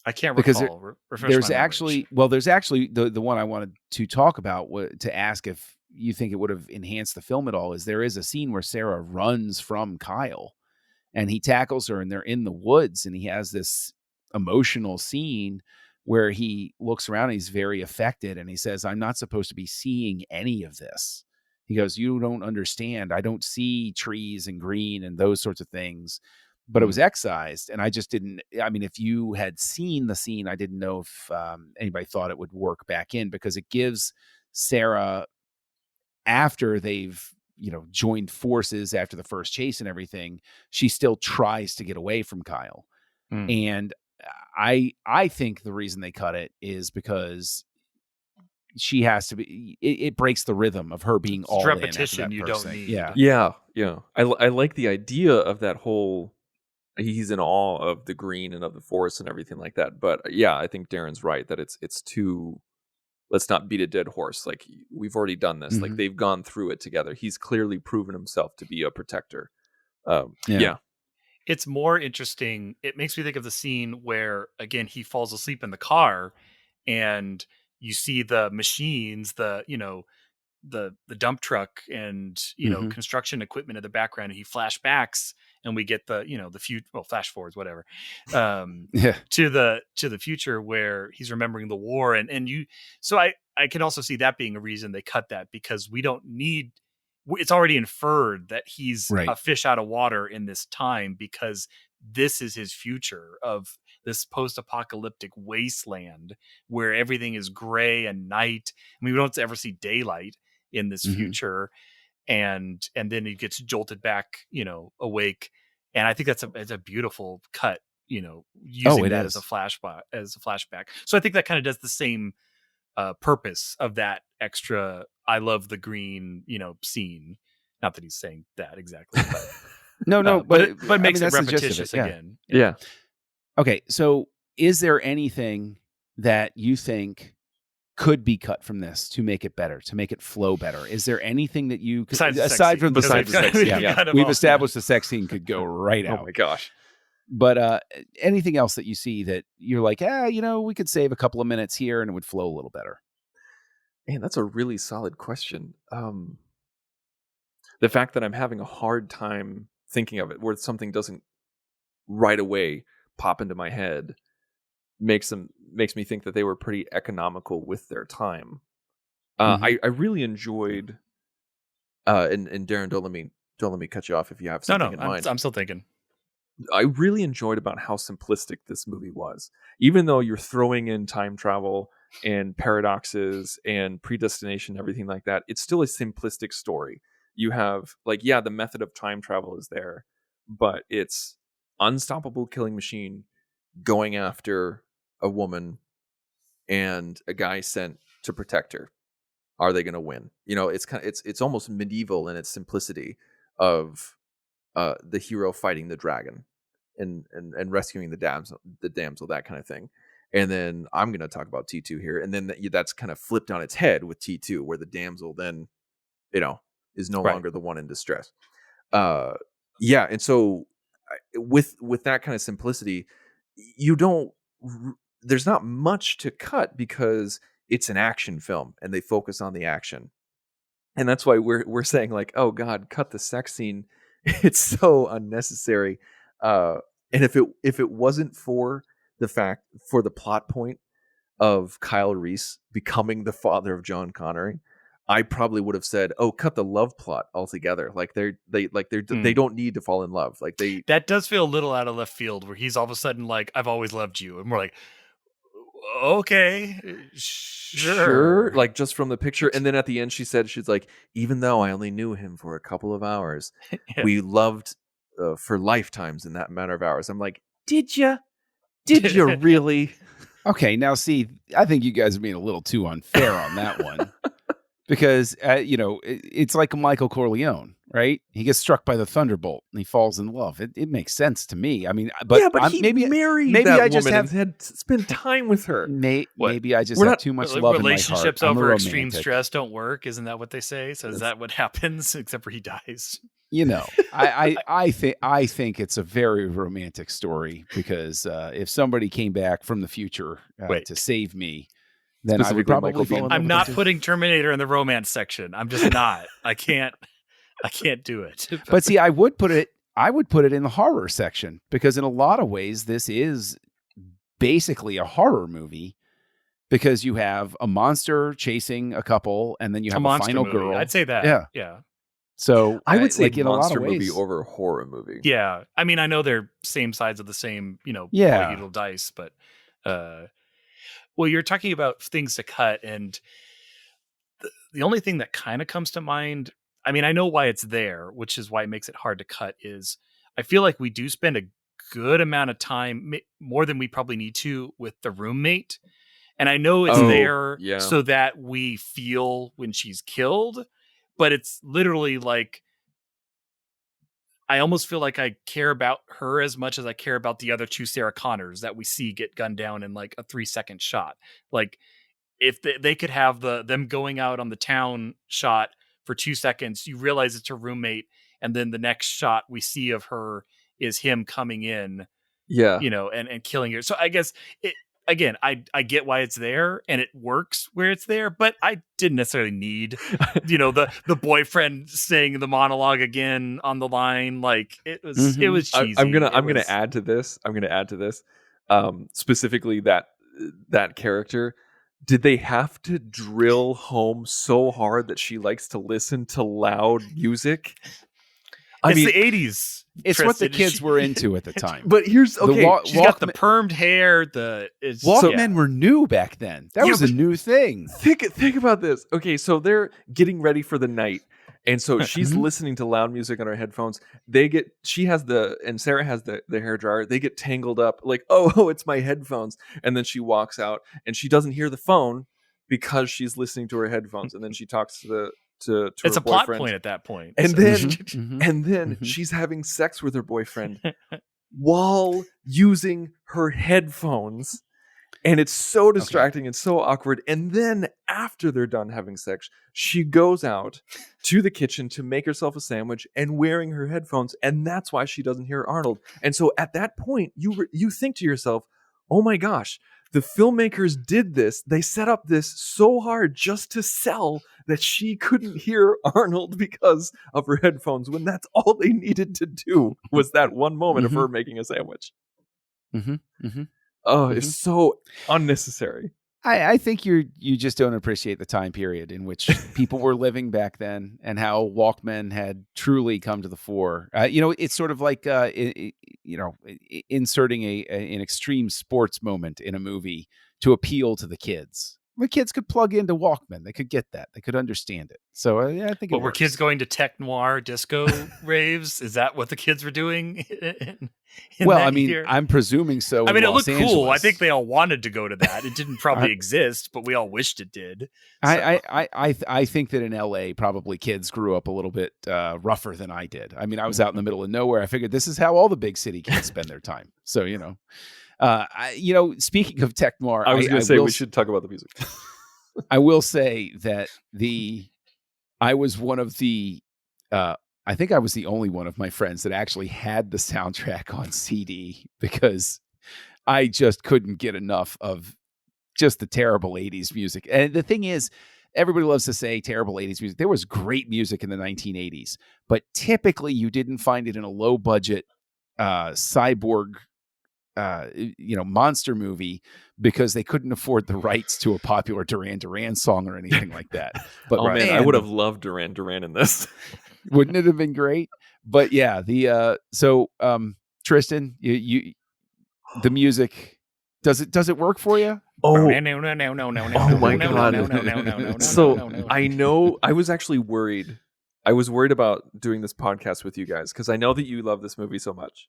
I can't recall. There's actually the one I wanted to talk about to ask if you think it would have enhanced the film at all. Is there is a scene where Sarah runs from Kyle, and he tackles her, and they're in the woods, and he has this emotional scene where he looks around and he's very affected, and he says, "I'm not supposed to be seeing any of this." He goes, "You don't understand. I don't see trees and green and those sorts of things." But it was excised, and I just didn't. I mean, if you had seen the scene, I didn't know if anybody thought it would work back in, because it gives Sarah, after they've joined forces after the first chase and everything, she still tries to get away from Kyle, and I think the reason they cut it is because she has to be. It breaks the rhythm of her being all repetition. In you don't need. Yeah. I like the idea of that whole. He's in awe of the green and of the forest and everything like that. But yeah, I think Darren's right that it's too. Let's not beat a dead horse. Like, we've already done this. Like, they've gone through it together. He's clearly proven himself to be a protector. Yeah. It's more interesting. It makes me think of the scene where, again, he falls asleep in the car, and you see the machines, the dump truck and construction equipment in the background, and he flashbacks, and we get the flash forwards, whatever, to the future where he's remembering the war, and so I can also see that being a reason they cut that, because we don't need. It's already inferred that he's a fish out of water in this time, because this is his future of this post-apocalyptic wasteland where everything is gray and night. I mean, we don't ever see daylight in this future, and then he gets jolted back, awake. And I think it's a beautiful cut, using that as a flashback. So I think that kind of does the same purpose of that extra "I love the green," scene. Not that he's saying that exactly, but but it makes it repetitious again. Yeah. Okay, so is there anything that you think could be cut from this to make it better, to make it flow better? Is there anything that you could, aside from the sex scene? Yeah. We've established the sex scene could go right out. Oh my gosh. But anything else that you see that you're like, we could save a couple of minutes here and it would flow a little better? Man, that's a really solid question. The fact that I'm having a hard time thinking of it, where something doesn't right away pop into my head, makes me think that they were pretty economical with their time. I really enjoyed And Darren, don't let me cut you off if you have something in mind. I'm still thinking. I really enjoyed about how simplistic this movie was. Even though you're throwing in time travel and paradoxes and predestination, everything like that, it's still a simplistic story. You have the method of time travel is there, but it's unstoppable killing machine going after a woman and a guy sent to protect her. Are they going to win? It's almost medieval in its simplicity of the hero fighting the dragon and rescuing the damsel, that kind of thing. And then I'm going to talk about T2 here, and then that's kind of flipped on its head with T2, where the damsel then is no longer the one in distress. And so with that kind of simplicity, there's not much to cut because it's an action film and they focus on the action. And that's why we're saying oh God, cut the sex scene. It's so unnecessary. And if it wasn't for the plot point of Kyle Reese becoming the father of John Connery, I probably would have said, "Oh, cut the love plot altogether." They don't need to fall in love. That does feel a little out of left field, where he's all of a sudden "I've always loved you," and we're like, "Okay, sure." Just from the picture, and then at the end, she's like, "Even though I only knew him for a couple of hours, we loved for lifetimes in that matter of hours." I'm like, "Did you really?" Okay, now see, I think you guys are being a little too unfair on that one. Because, it's like Michael Corleone, right? He gets struck by the thunderbolt and he falls in love. It makes sense to me. I mean, but he maybe married maybe that I just woman have and had spent time with her. Maybe I just have too much love in my heart. Relationships I'm a over extreme romantic. stress don't work. Isn't that what they say? So is that what happens? Except for he dies. I think it's a very romantic story because if somebody came back from the future to save me, then I would probably fall in love. I'm not putting Terminator in the romance section. I'm just not. I can't do it. But see, I would put it in the horror section because in a lot of ways this is basically a horror movie because you have a monster chasing a couple and then you have a final movie. girl. I'd say that. Yeah. So I would say in monster a lot of movie ways, over horror movie. Yeah. I mean, I know they're same sides of the same, polygonal dice, but well, you're talking about things to cut, and the only thing that kind of comes to mind, I mean, I know why it's there, which is why it makes it hard to cut, is I feel like we do spend a good amount of time, more than we probably need to, with the roommate. And I know it's there so that we feel when she's killed, but it's literally I almost feel like I care about her as much as I care about the other two Sarah Connors that we see get gunned down in a 3-second shot. If they could have them going out on the town shot for 2 seconds, you realize it's her roommate, and then the next shot we see of her is him coming in, and killing her. So I guess again, I get why it's there and it works where it's there, but I didn't necessarily need, the boyfriend saying the monologue again on the line. It was cheesy. I'm gonna add to this. Specifically that character. Did they have to drill home so hard that she likes to listen to loud music? It's the 80s. It's what the kids were into at the time. But here's she's got the permed hair. Walkmen were new back then. That was a new thing. Think about this. Okay, so they're getting ready for the night, and so she's listening to loud music on her headphones. Sarah has the hair dryer. They get tangled up. Oh, it's my headphones. And then she walks out, and she doesn't hear the phone because she's listening to her headphones. And then she talks to it's her a plot boyfriend. point at that point, and then she's having sex with her boyfriend while using her headphones, and it's so distracting and so awkward. And then after they're done having sex, she goes out to the kitchen to make herself a sandwich and wearing her headphones, and that's why she doesn't hear Arnold. And so at that point you think to yourself, oh my gosh, the filmmakers did this. They set up this so hard just to sell that she couldn't hear Arnold because of her headphones, when that's all they needed to do was that one moment of her making a sandwich. It's so unnecessary. I think you just don't appreciate the time period in which people were living back then, and how Walkmen had truly come to the fore. It's sort of like inserting an extreme sports moment in a movie to appeal to the kids. The kids could plug into Walkman; they could get that, they could understand it. So I think. But were kids going to tech noir disco raves? Is that what the kids were doing? Well, I mean, I'm presuming so. I mean, it Los looked cool. I Angeles. think they all wanted to go to that. It didn't probably exist, but we all wished it did. So. I think that in LA, probably kids grew up a little bit rougher than I did. I mean, I was out in the middle of nowhere. I figured this is how all the big city kids spend their time. So, speaking of tech noir, I was going to say we should talk about the music. I will say that I was one of the, I think I was the only one of my friends that actually had the soundtrack on CD, because I just couldn't get enough of just the terrible 80s music. And the thing is, everybody loves to say terrible 80s music. There was great music in the 1980s, but typically you didn't find it in a low budget cyborg monster movie, because they couldn't afford the rights to a popular Duran Duran song or anything like that. But man, I would have loved Duran Duran in this. Wouldn't it have been great? But yeah, Tristan, you the music, does it work for you? Oh no, my God. So I know I was actually worried. I was worried about doing this podcast with you guys, because I know that you love this movie so much.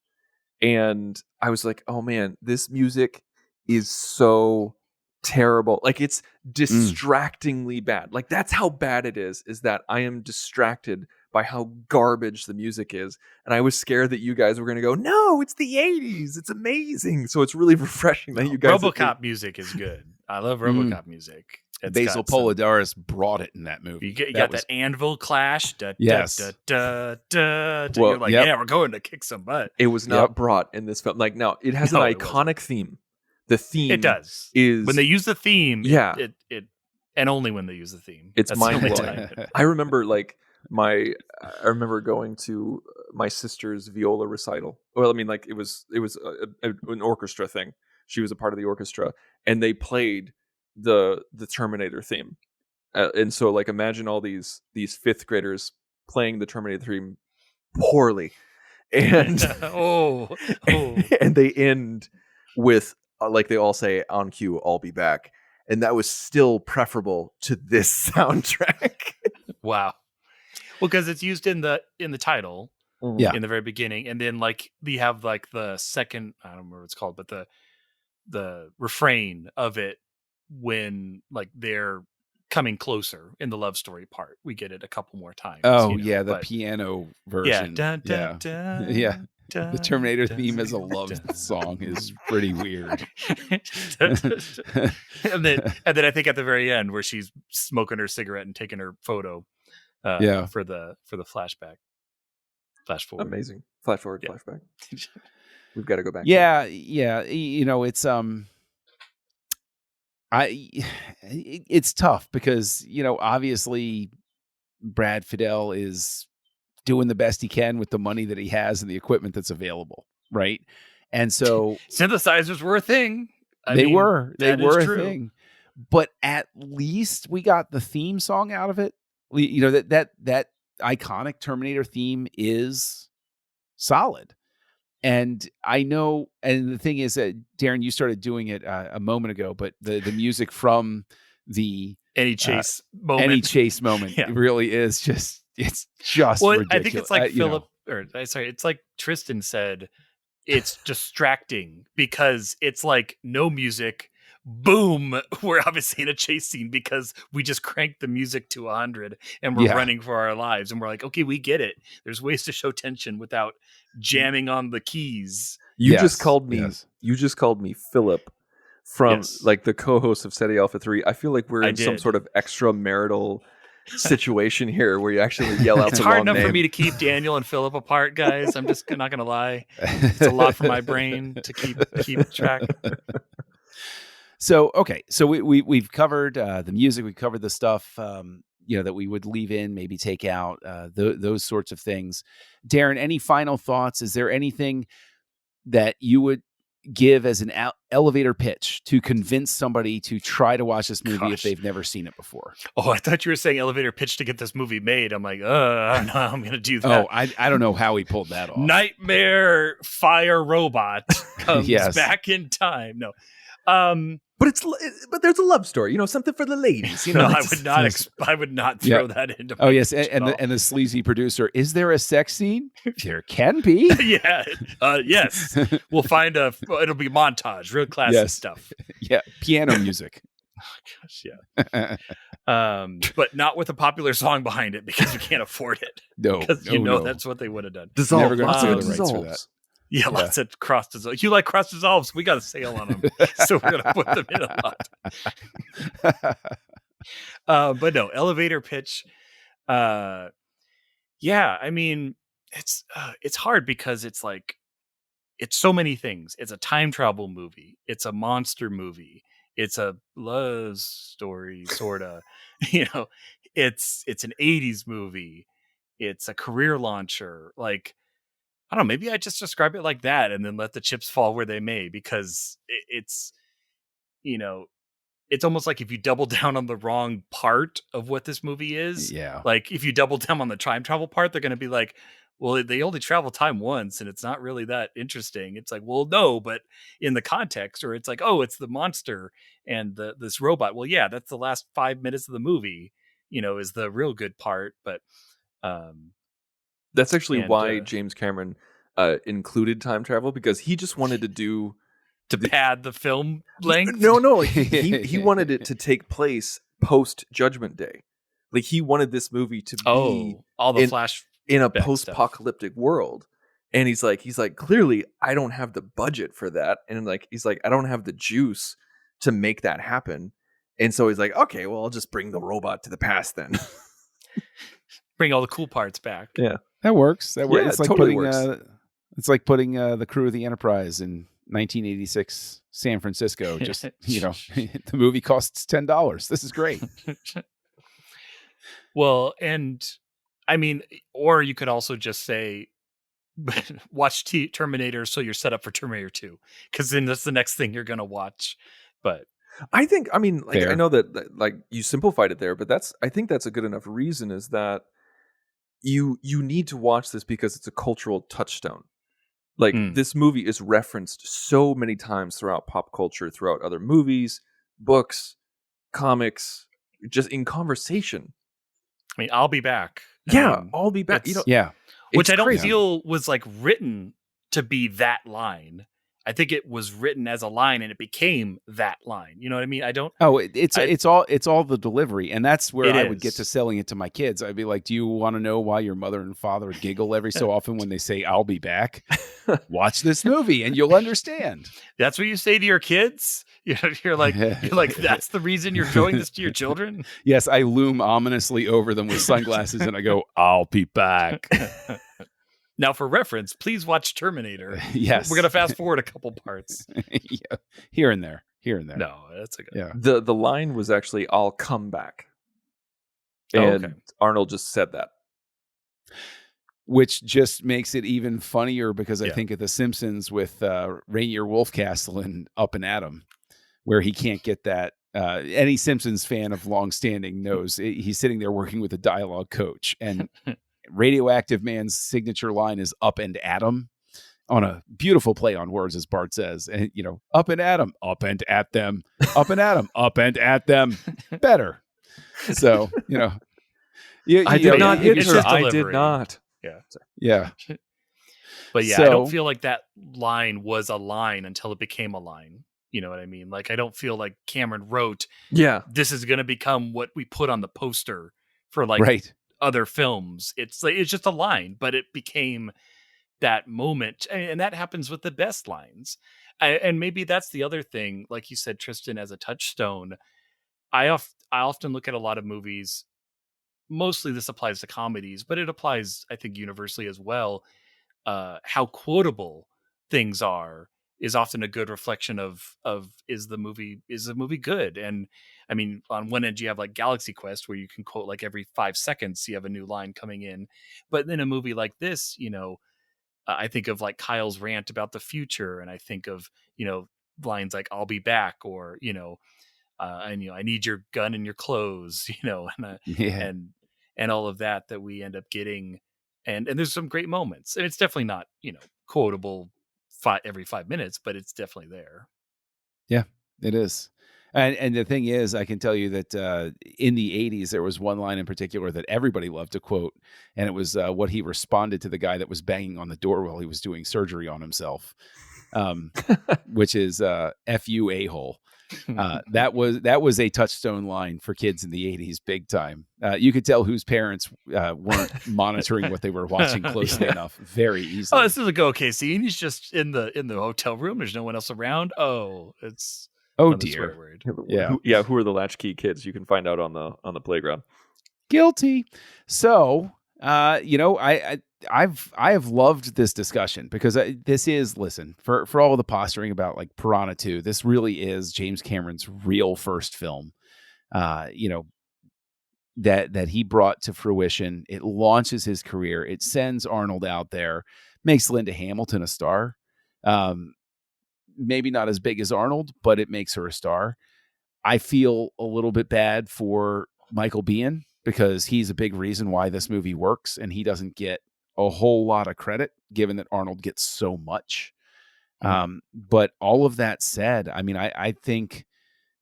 And I was like, oh man, this music is so terrible. Like, it's distractingly bad. Like, that's how bad it is that I am distracted by how garbage the music is. And I was scared that you guys were going to go, no, it's the 80s. It's amazing. So it's really refreshing that you guys... RoboCop music is good. I love RoboCop music. Basil Polidaris brought it in that movie. You got that anvil clash. Yes. You're like, yeah, we're going to kick some butt. It was not brought in this film. Like, now, it has an iconic theme. The theme, it does, is when they use the theme. Yeah, it and only when they use the theme. It's mind blowing. I remember I remember going to my sister's viola recital. Well, I mean, like, it was an orchestra thing. She was a part of the orchestra, and they played the Terminator theme. And so, like, imagine all these fifth graders playing the Terminator theme poorly, and and they end with, like, they all say on cue, "I'll be back," and that was still preferable to this soundtrack. Wow. Well, because it's used in the title, in the very beginning, and then, like, we have, like, the second, I don't remember what it's called, but the refrain of it when, like, they're coming closer in the love story part. We get it a couple more times. The piano version. Yeah. The Terminator theme as a love song is pretty weird. and then I think at the very end, where she's smoking her cigarette and taking her photo for the flashback. Flash forward. Amazing. Flash forward, flashback. We've got to go back. Yeah. It's it's tough because, obviously Brad Fiedel is doing the best he can with the money that he has and the equipment that's available, right? And so synthesizers were a thing. They were a true. thing. But at least we got the theme song out of it. That iconic Terminator theme is solid. And I know, and the thing is that, Darren, you started doing it a moment ago, but the music from the any chase moment really is just, it's just ridiculous. I think it's like it's like Tristan said, it's distracting because it's like no music. Boom, we're obviously in a chase scene because we just cranked the music to 100 and we're running for our lives, and we're like, okay, we get it. There's ways to show tension without jamming on the keys. You just called me Philip from like the co-host of SETI Alpha 3. I feel like we're in some sort of extramarital situation here where you actually yell out it's the hard wrong enough name. For me to keep Daniel and Philip apart, guys. I'm just not gonna lie, it's a lot for my brain to keep track. So, okay. So we've covered the music. We covered the stuff, that we would leave in, maybe take out, those sorts of things. Darren, any final thoughts? Is there anything that you would, give as an elevator pitch to convince somebody to try to watch this movie if they've never seen it before? Oh, I thought you were saying elevator pitch to get this movie made. I'm like, I don't know how I'm going to do that. Oh, I don't know how he pulled that off. Nightmare fire robot comes Yes. back in time. No. But there's a love story, you know, something for the ladies. You know, No, I would not throw that into. Oh yes, and the sleazy producer. Is there a sex scene? There can be. Yeah. Yes. We'll find it'll be montage, real classic stuff. Yeah, piano music. Oh gosh, yeah. But not with a popular song behind it because we can't afford it. No, because that's what they would have done. Never going to lots of the rights for that. Yeah, lots of cross dissolves. You like cross dissolves? We got a sale on them, so we're gonna put them in a lot. But no, elevator pitch. Yeah, I mean, it's hard because it's like it's so many things. It's a time travel movie. It's a monster movie. It's a love story, sorta. You know, it's an 80s movie. It's a career launcher. Like, I don't know, maybe I just describe it like that and then let the chips fall where they may, because it's, you know, it's almost like if you double down on the wrong part of what this movie is. Yeah. Like if you double down on the time travel part, they're going to be like, well, they only travel time once and it's not really that interesting. It's like, well, no, but in the context, or it's like, oh, it's the monster and this robot. Well, yeah, that's the last 5 minutes of the movie, you know, is the real good part. But, that's actually why James Cameron included time travel, because he just wanted to pad the film length. No, he wanted it to take place post Judgment Day. Like he wanted this movie to be all the flash in a post-apocalyptic world. And he's like, clearly I don't have the budget for that, and like he's like, I don't have the juice to make that happen. And so he's like, okay, well, I'll just bring the robot to the past then. Bring all the cool parts back. Yeah. That works. That works. Yeah, it's like totally putting works. It's like putting the crew of the Enterprise in 1986 San Francisco. Just the movie costs $10. This is great. Well, and I mean, or you could also just say, watch Terminator, so you're set up for Terminator 2, because then that's the next thing you're gonna watch. But I think, I mean, like, fair. I know that like you simplified it there, but I think that's a good enough reason, is that you need to watch this because it's a cultural touchstone. Like this movie is referenced so many times throughout pop culture, throughout other movies, books, comics, just in conversation. I mean, I'll be back. Yeah, I'll be back. Which I don't crazy. feel was like written to be that line. I think it was written as a line and it became that line. You know what I mean? I don't. Oh, it's all the delivery, and that's where I would is. get to selling it to my kids. I'd be like, "Do you want to know why your mother and father giggle every so often when they say I'll be back? Watch this movie and you'll understand." That's what you say to your kids. You're like that's the reason you're showing this to your children. Yes, I loom ominously over them with sunglasses, and I go, "I'll be back." Now, for reference, please watch Terminator. Yes, we're gonna fast forward a couple parts. Yeah. Here and there. No, that's a good. Yeah. The line was actually, "I'll come back," and Arnold just said that, which just makes it even funnier, because I think of The Simpsons with Rainier Wolfcastle and Up and Atom, where he can't get that. Any Simpsons fan of longstanding knows he's sitting there working with a dialogue coach, and Radioactive Man's signature line is "Up and Atom," on a beautiful play on words, as Bart says. And up and at 'em, up and at them, up and at 'em, up and at them. Better. So I did not hit her. I did not. Yeah. But yeah, I don't feel like that line was a line until it became a line. You know what I mean? Like, I don't feel like Cameron wrote, this is going to become what we put on the poster for other films. It's just a line, but it became that moment. And that happens with the best lines. And maybe that's the other thing, like you said, Tristan, as a touchstone. I often look at a lot of movies. Mostly this applies to comedies, but it applies, I think, universally as well. How quotable things are is often a good reflection of is the movie good? And I mean, on one end you have like Galaxy Quest, where you can quote like every 5 seconds you have a new line coming in, but in a movie like this, I think of like Kyle's rant about the future, and I think of, lines like "I'll be back," or and I need your gun and your clothes, Yeah. and and all of that we end up getting, and there's some great moments, and it's definitely not quotable every 5 minutes, but it's definitely there. Yeah, it is. And the thing is, I can tell you that in the 80s, there was one line in particular that everybody loved to quote, and it was what he responded to the guy that was banging on the door while he was doing surgery on himself, um, which is "F you, a-hole." That was a touchstone line for kids in the 80s, big time. You could tell whose parents weren't monitoring what they were watching closely Yeah. enough very Oh, easily. this is a go okay scene. He's just in the hotel room. There's no one else around. Oh, it's Oh another swear dear. word. Yeah. Who are the latchkey kids? You can find out on the playground. Guilty. So, I have loved this discussion because this is, listen, for all the posturing about like Piranha 2, this really is James Cameron's real first film. Uh, you know, that he brought to fruition. It launches his career. It sends Arnold out there, makes Linda Hamilton a star. Um, Maybe not as big as Arnold, but it makes her a star. I feel a little bit bad for Michael Biehn because he's a big reason why this movie works, and he doesn't get a whole lot of credit given that Arnold gets so much. But all of that said, I mean, I think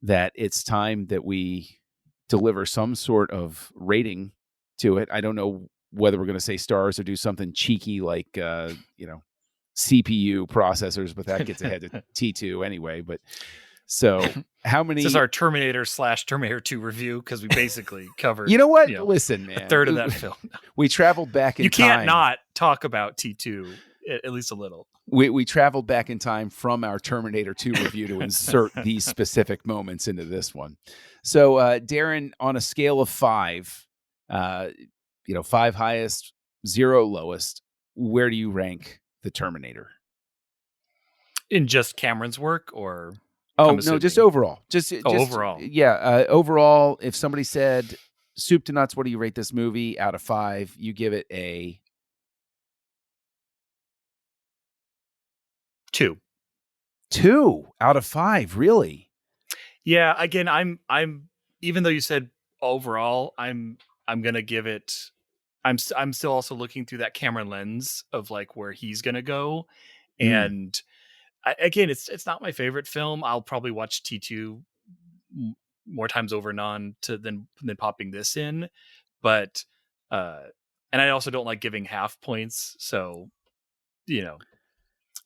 that it's time that we deliver some sort of rating to it. I don't know whether we're going to say stars or do something cheeky like, CPU processors, but that gets ahead of T2 anyway. But so how many? This is our Terminator/Terminator 2 review, because we basically covered. You know what? Listen, man, a third of that film. We traveled back in You time. can't not talk about T2 at least a little. We traveled back in time from our Terminator 2 review to insert these specific moments into this one. So, Darren, on a scale of 5, 5 highest, 0 lowest, where do you rank the Terminator? In just Cameron's work, or? Oh, no, just overall. Just overall. Yeah, overall, if somebody said, soup to nuts, what do you rate this movie out of 5? You give it a 2. 2 out of 5, really? Yeah, again, I'm even though you said overall, I'm gonna give it. I'm still also looking through that Cameron lens of like where he's gonna go, and again, it's not my favorite film. I'll probably watch T2 more times over than popping this in, but and I also don't like giving half points, so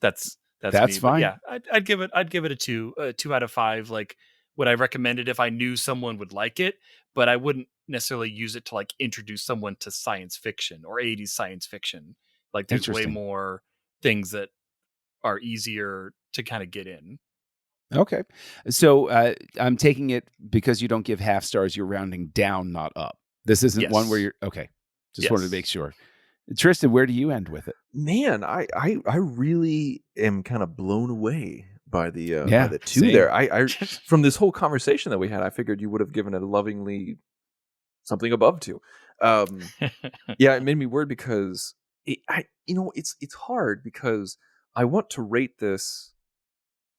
that's me. Fine. But yeah, I'd give it a 2 out of 5. Like, would I recommend it if I knew someone would like it? But I wouldn't necessarily use it to like introduce someone to science fiction or 80s science fiction. Like, there's way more things that are easier to kind of get in. Okay. So I'm taking it because you don't give half stars, you're rounding down, not up. This isn't one where you're okay. Just wanted to make sure. Tristan, where do you end with it? Man, I really am kind of blown away by the 2 same. there. I from this whole conversation that we had, I figured you would have given it a lovingly something above 2. Yeah, it made me worried because it's hard because I want to rate this.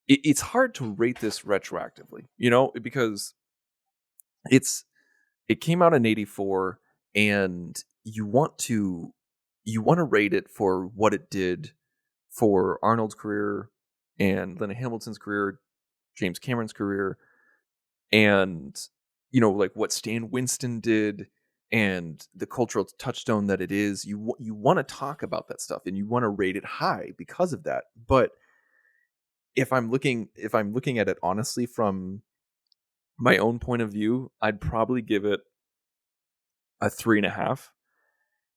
It's hard to rate this retroactively, because it came out in 84, and you want to rate it for what it did for Arnold's career and Linda Hamilton's career, James Cameron's career, and like what Stan Winston did and the cultural touchstone that it is. You want to talk about that stuff and you want to rate it high because of that. But if I'm looking at it honestly from my own point of view, I'd probably give it a 3.5.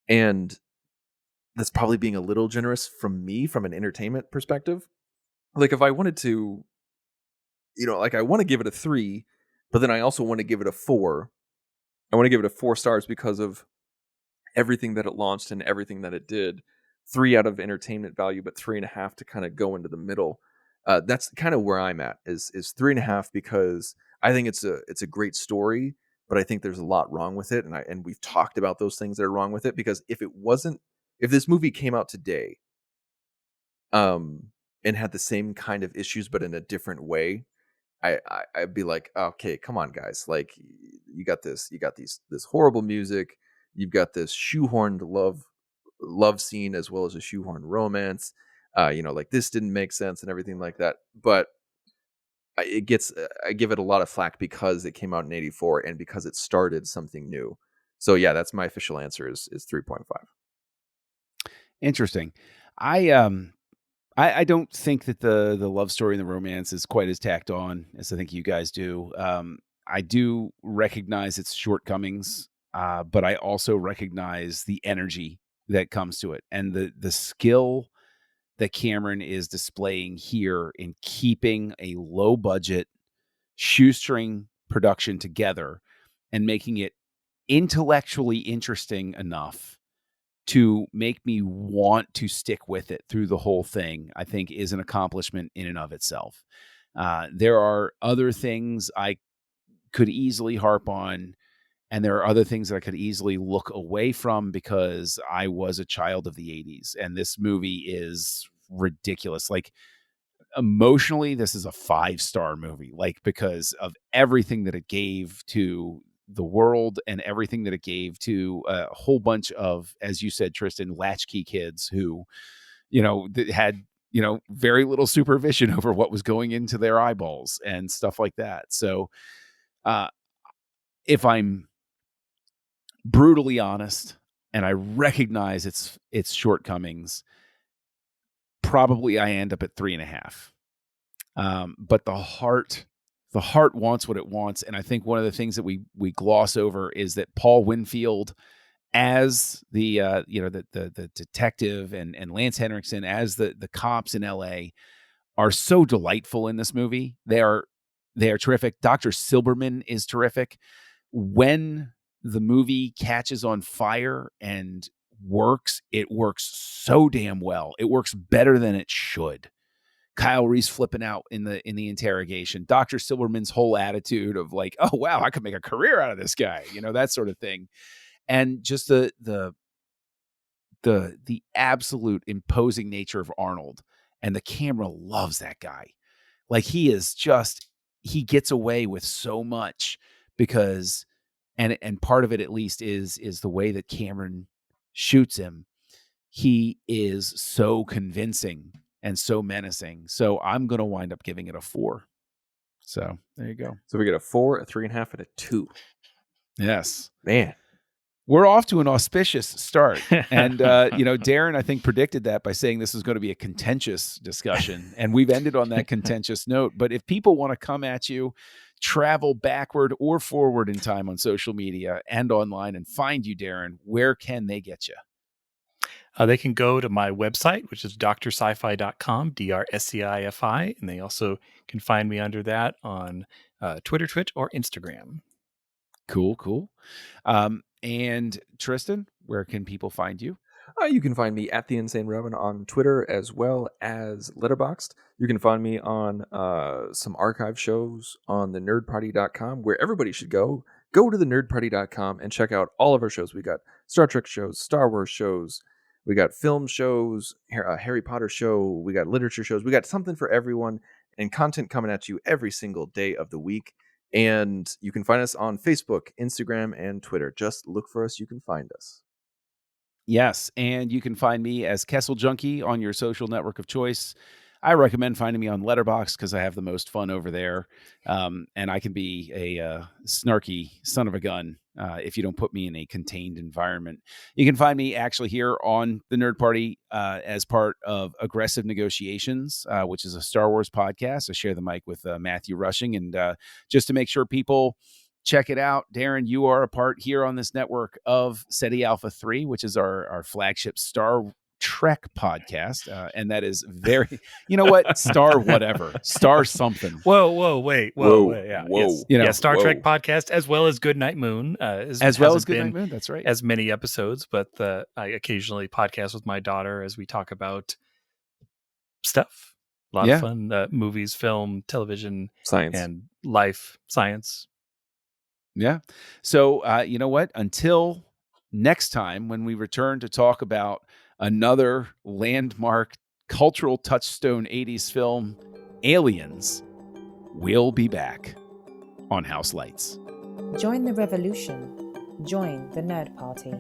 And that's probably being a little generous from me from an entertainment perspective. Like, if I wanted to, I want to give it a 3, but then I also want to give it a 4. I want to give it a 4 stars because of everything that it launched and everything that it did. 3 out of entertainment value, but 3.5 to kind of go into the middle. That's kind of where I'm at is 3.5 because I think it's a great story, but I think there's a lot wrong with it, and we've talked about those things that are wrong with it. Because if this movie came out today, and had the same kind of issues but in a different way, I'd be like, okay, come on, guys. Like, you got this horrible music, you've got this shoehorned love scene as well as a shoehorned romance. Like, this didn't make sense and everything like that. But I give it a lot of flack because it came out in '84 and because it started something new. So yeah, that's my official answer is 3.5. Interesting. I don't think that the love story and the romance is quite as tacked on as I think you guys do. I do recognize its shortcomings, but I also recognize the energy that comes to it and the skill that Cameron is displaying here in keeping a low budget shoestring production together and making it intellectually interesting enough to make me want to stick with it through the whole thing, I think is an accomplishment in and of itself. There are other things I could easily harp on, and there are other things that I could easily look away from because I was a child of the 80s, and this movie is ridiculous. Like, emotionally, this is a 5-star movie, like, because of everything that it gave to the world and everything that it gave to a whole bunch of, as you said, Tristan, latchkey kids who, had, very little supervision over what was going into their eyeballs and stuff like that. So, if I'm brutally honest and I recognize its shortcomings, probably I end up at 3.5. But the heart wants what it wants. And I think one of the things that we gloss over is that Paul Winfield as the detective and Lance Henriksen as the cops in LA are so delightful in this movie. They are terrific. Dr. Silberman is terrific. When the movie catches on fire and works, it works so damn well. It works better than it should. Kyle Reese flipping out in the interrogation. Dr. Silverman's whole attitude of like, oh wow, I could make a career out of this guy, that sort of thing. And just the absolute imposing nature of Arnold, and the camera loves that guy. Like, he gets away with so much because and part of it at least is the way that Cameron shoots him. He is so convincing and so menacing. So I'm going to wind up giving it a 4. So there you go. So we get a 4, a 3.5, and a 2. Yes. Man. We're off to an auspicious start. And, Darren, I think, predicted that by saying this is going to be a contentious discussion. And we've ended on that contentious note. But if people want to come at you, travel backward or forward in time on social media and online and find you, Darren, where can they get you? They can go to my website, which is drscifi.com, DRSCIFI, and they also can find me under that on Twitter, Twitch, or Instagram. Cool. And Tristan, where can people find you? You can find me at The Insane Robin on Twitter as well as Letterboxd. You can find me on some archive shows on the nerdparty.com, where everybody should go. Go to the nerdparty.com and check out all of our shows. We got Star Trek shows, Star Wars shows, we got film shows, a Harry Potter show, we got literature shows. We got something for everyone and content coming at you every single day of the week. And you can find us on Facebook, Instagram, and Twitter. Just look for us. You can find us. Yes, and you can find me as Kessel Junkie on your social network of choice. I recommend finding me on Letterboxd because I have the most fun over there. And I can be a snarky son of a gun if you don't put me in a contained environment. You can find me actually here on the Nerd Party as part of Aggressive Negotiations, which is a Star Wars podcast. I share the mic with Matthew Rushing. And just to make sure people check it out, Darren, you are a part here on this network of SETI Alpha 3, which is our flagship Star Trek podcast, and that is very, Star whatever, Star something. Whoa, wait, yeah, whoa, yes. Star Trek podcast, as well as Goodnight Moon, as well as Goodnight Moon. That's right. As many episodes, but I occasionally podcast with my daughter as we talk about stuff. A lot of fun, movies, film, television, science, and life science. Yeah. So you know what? Until next time, when we return to talk about another landmark cultural touchstone 80s film, Aliens, will be back on Houselights. Join the revolution. Join the Nerd Party.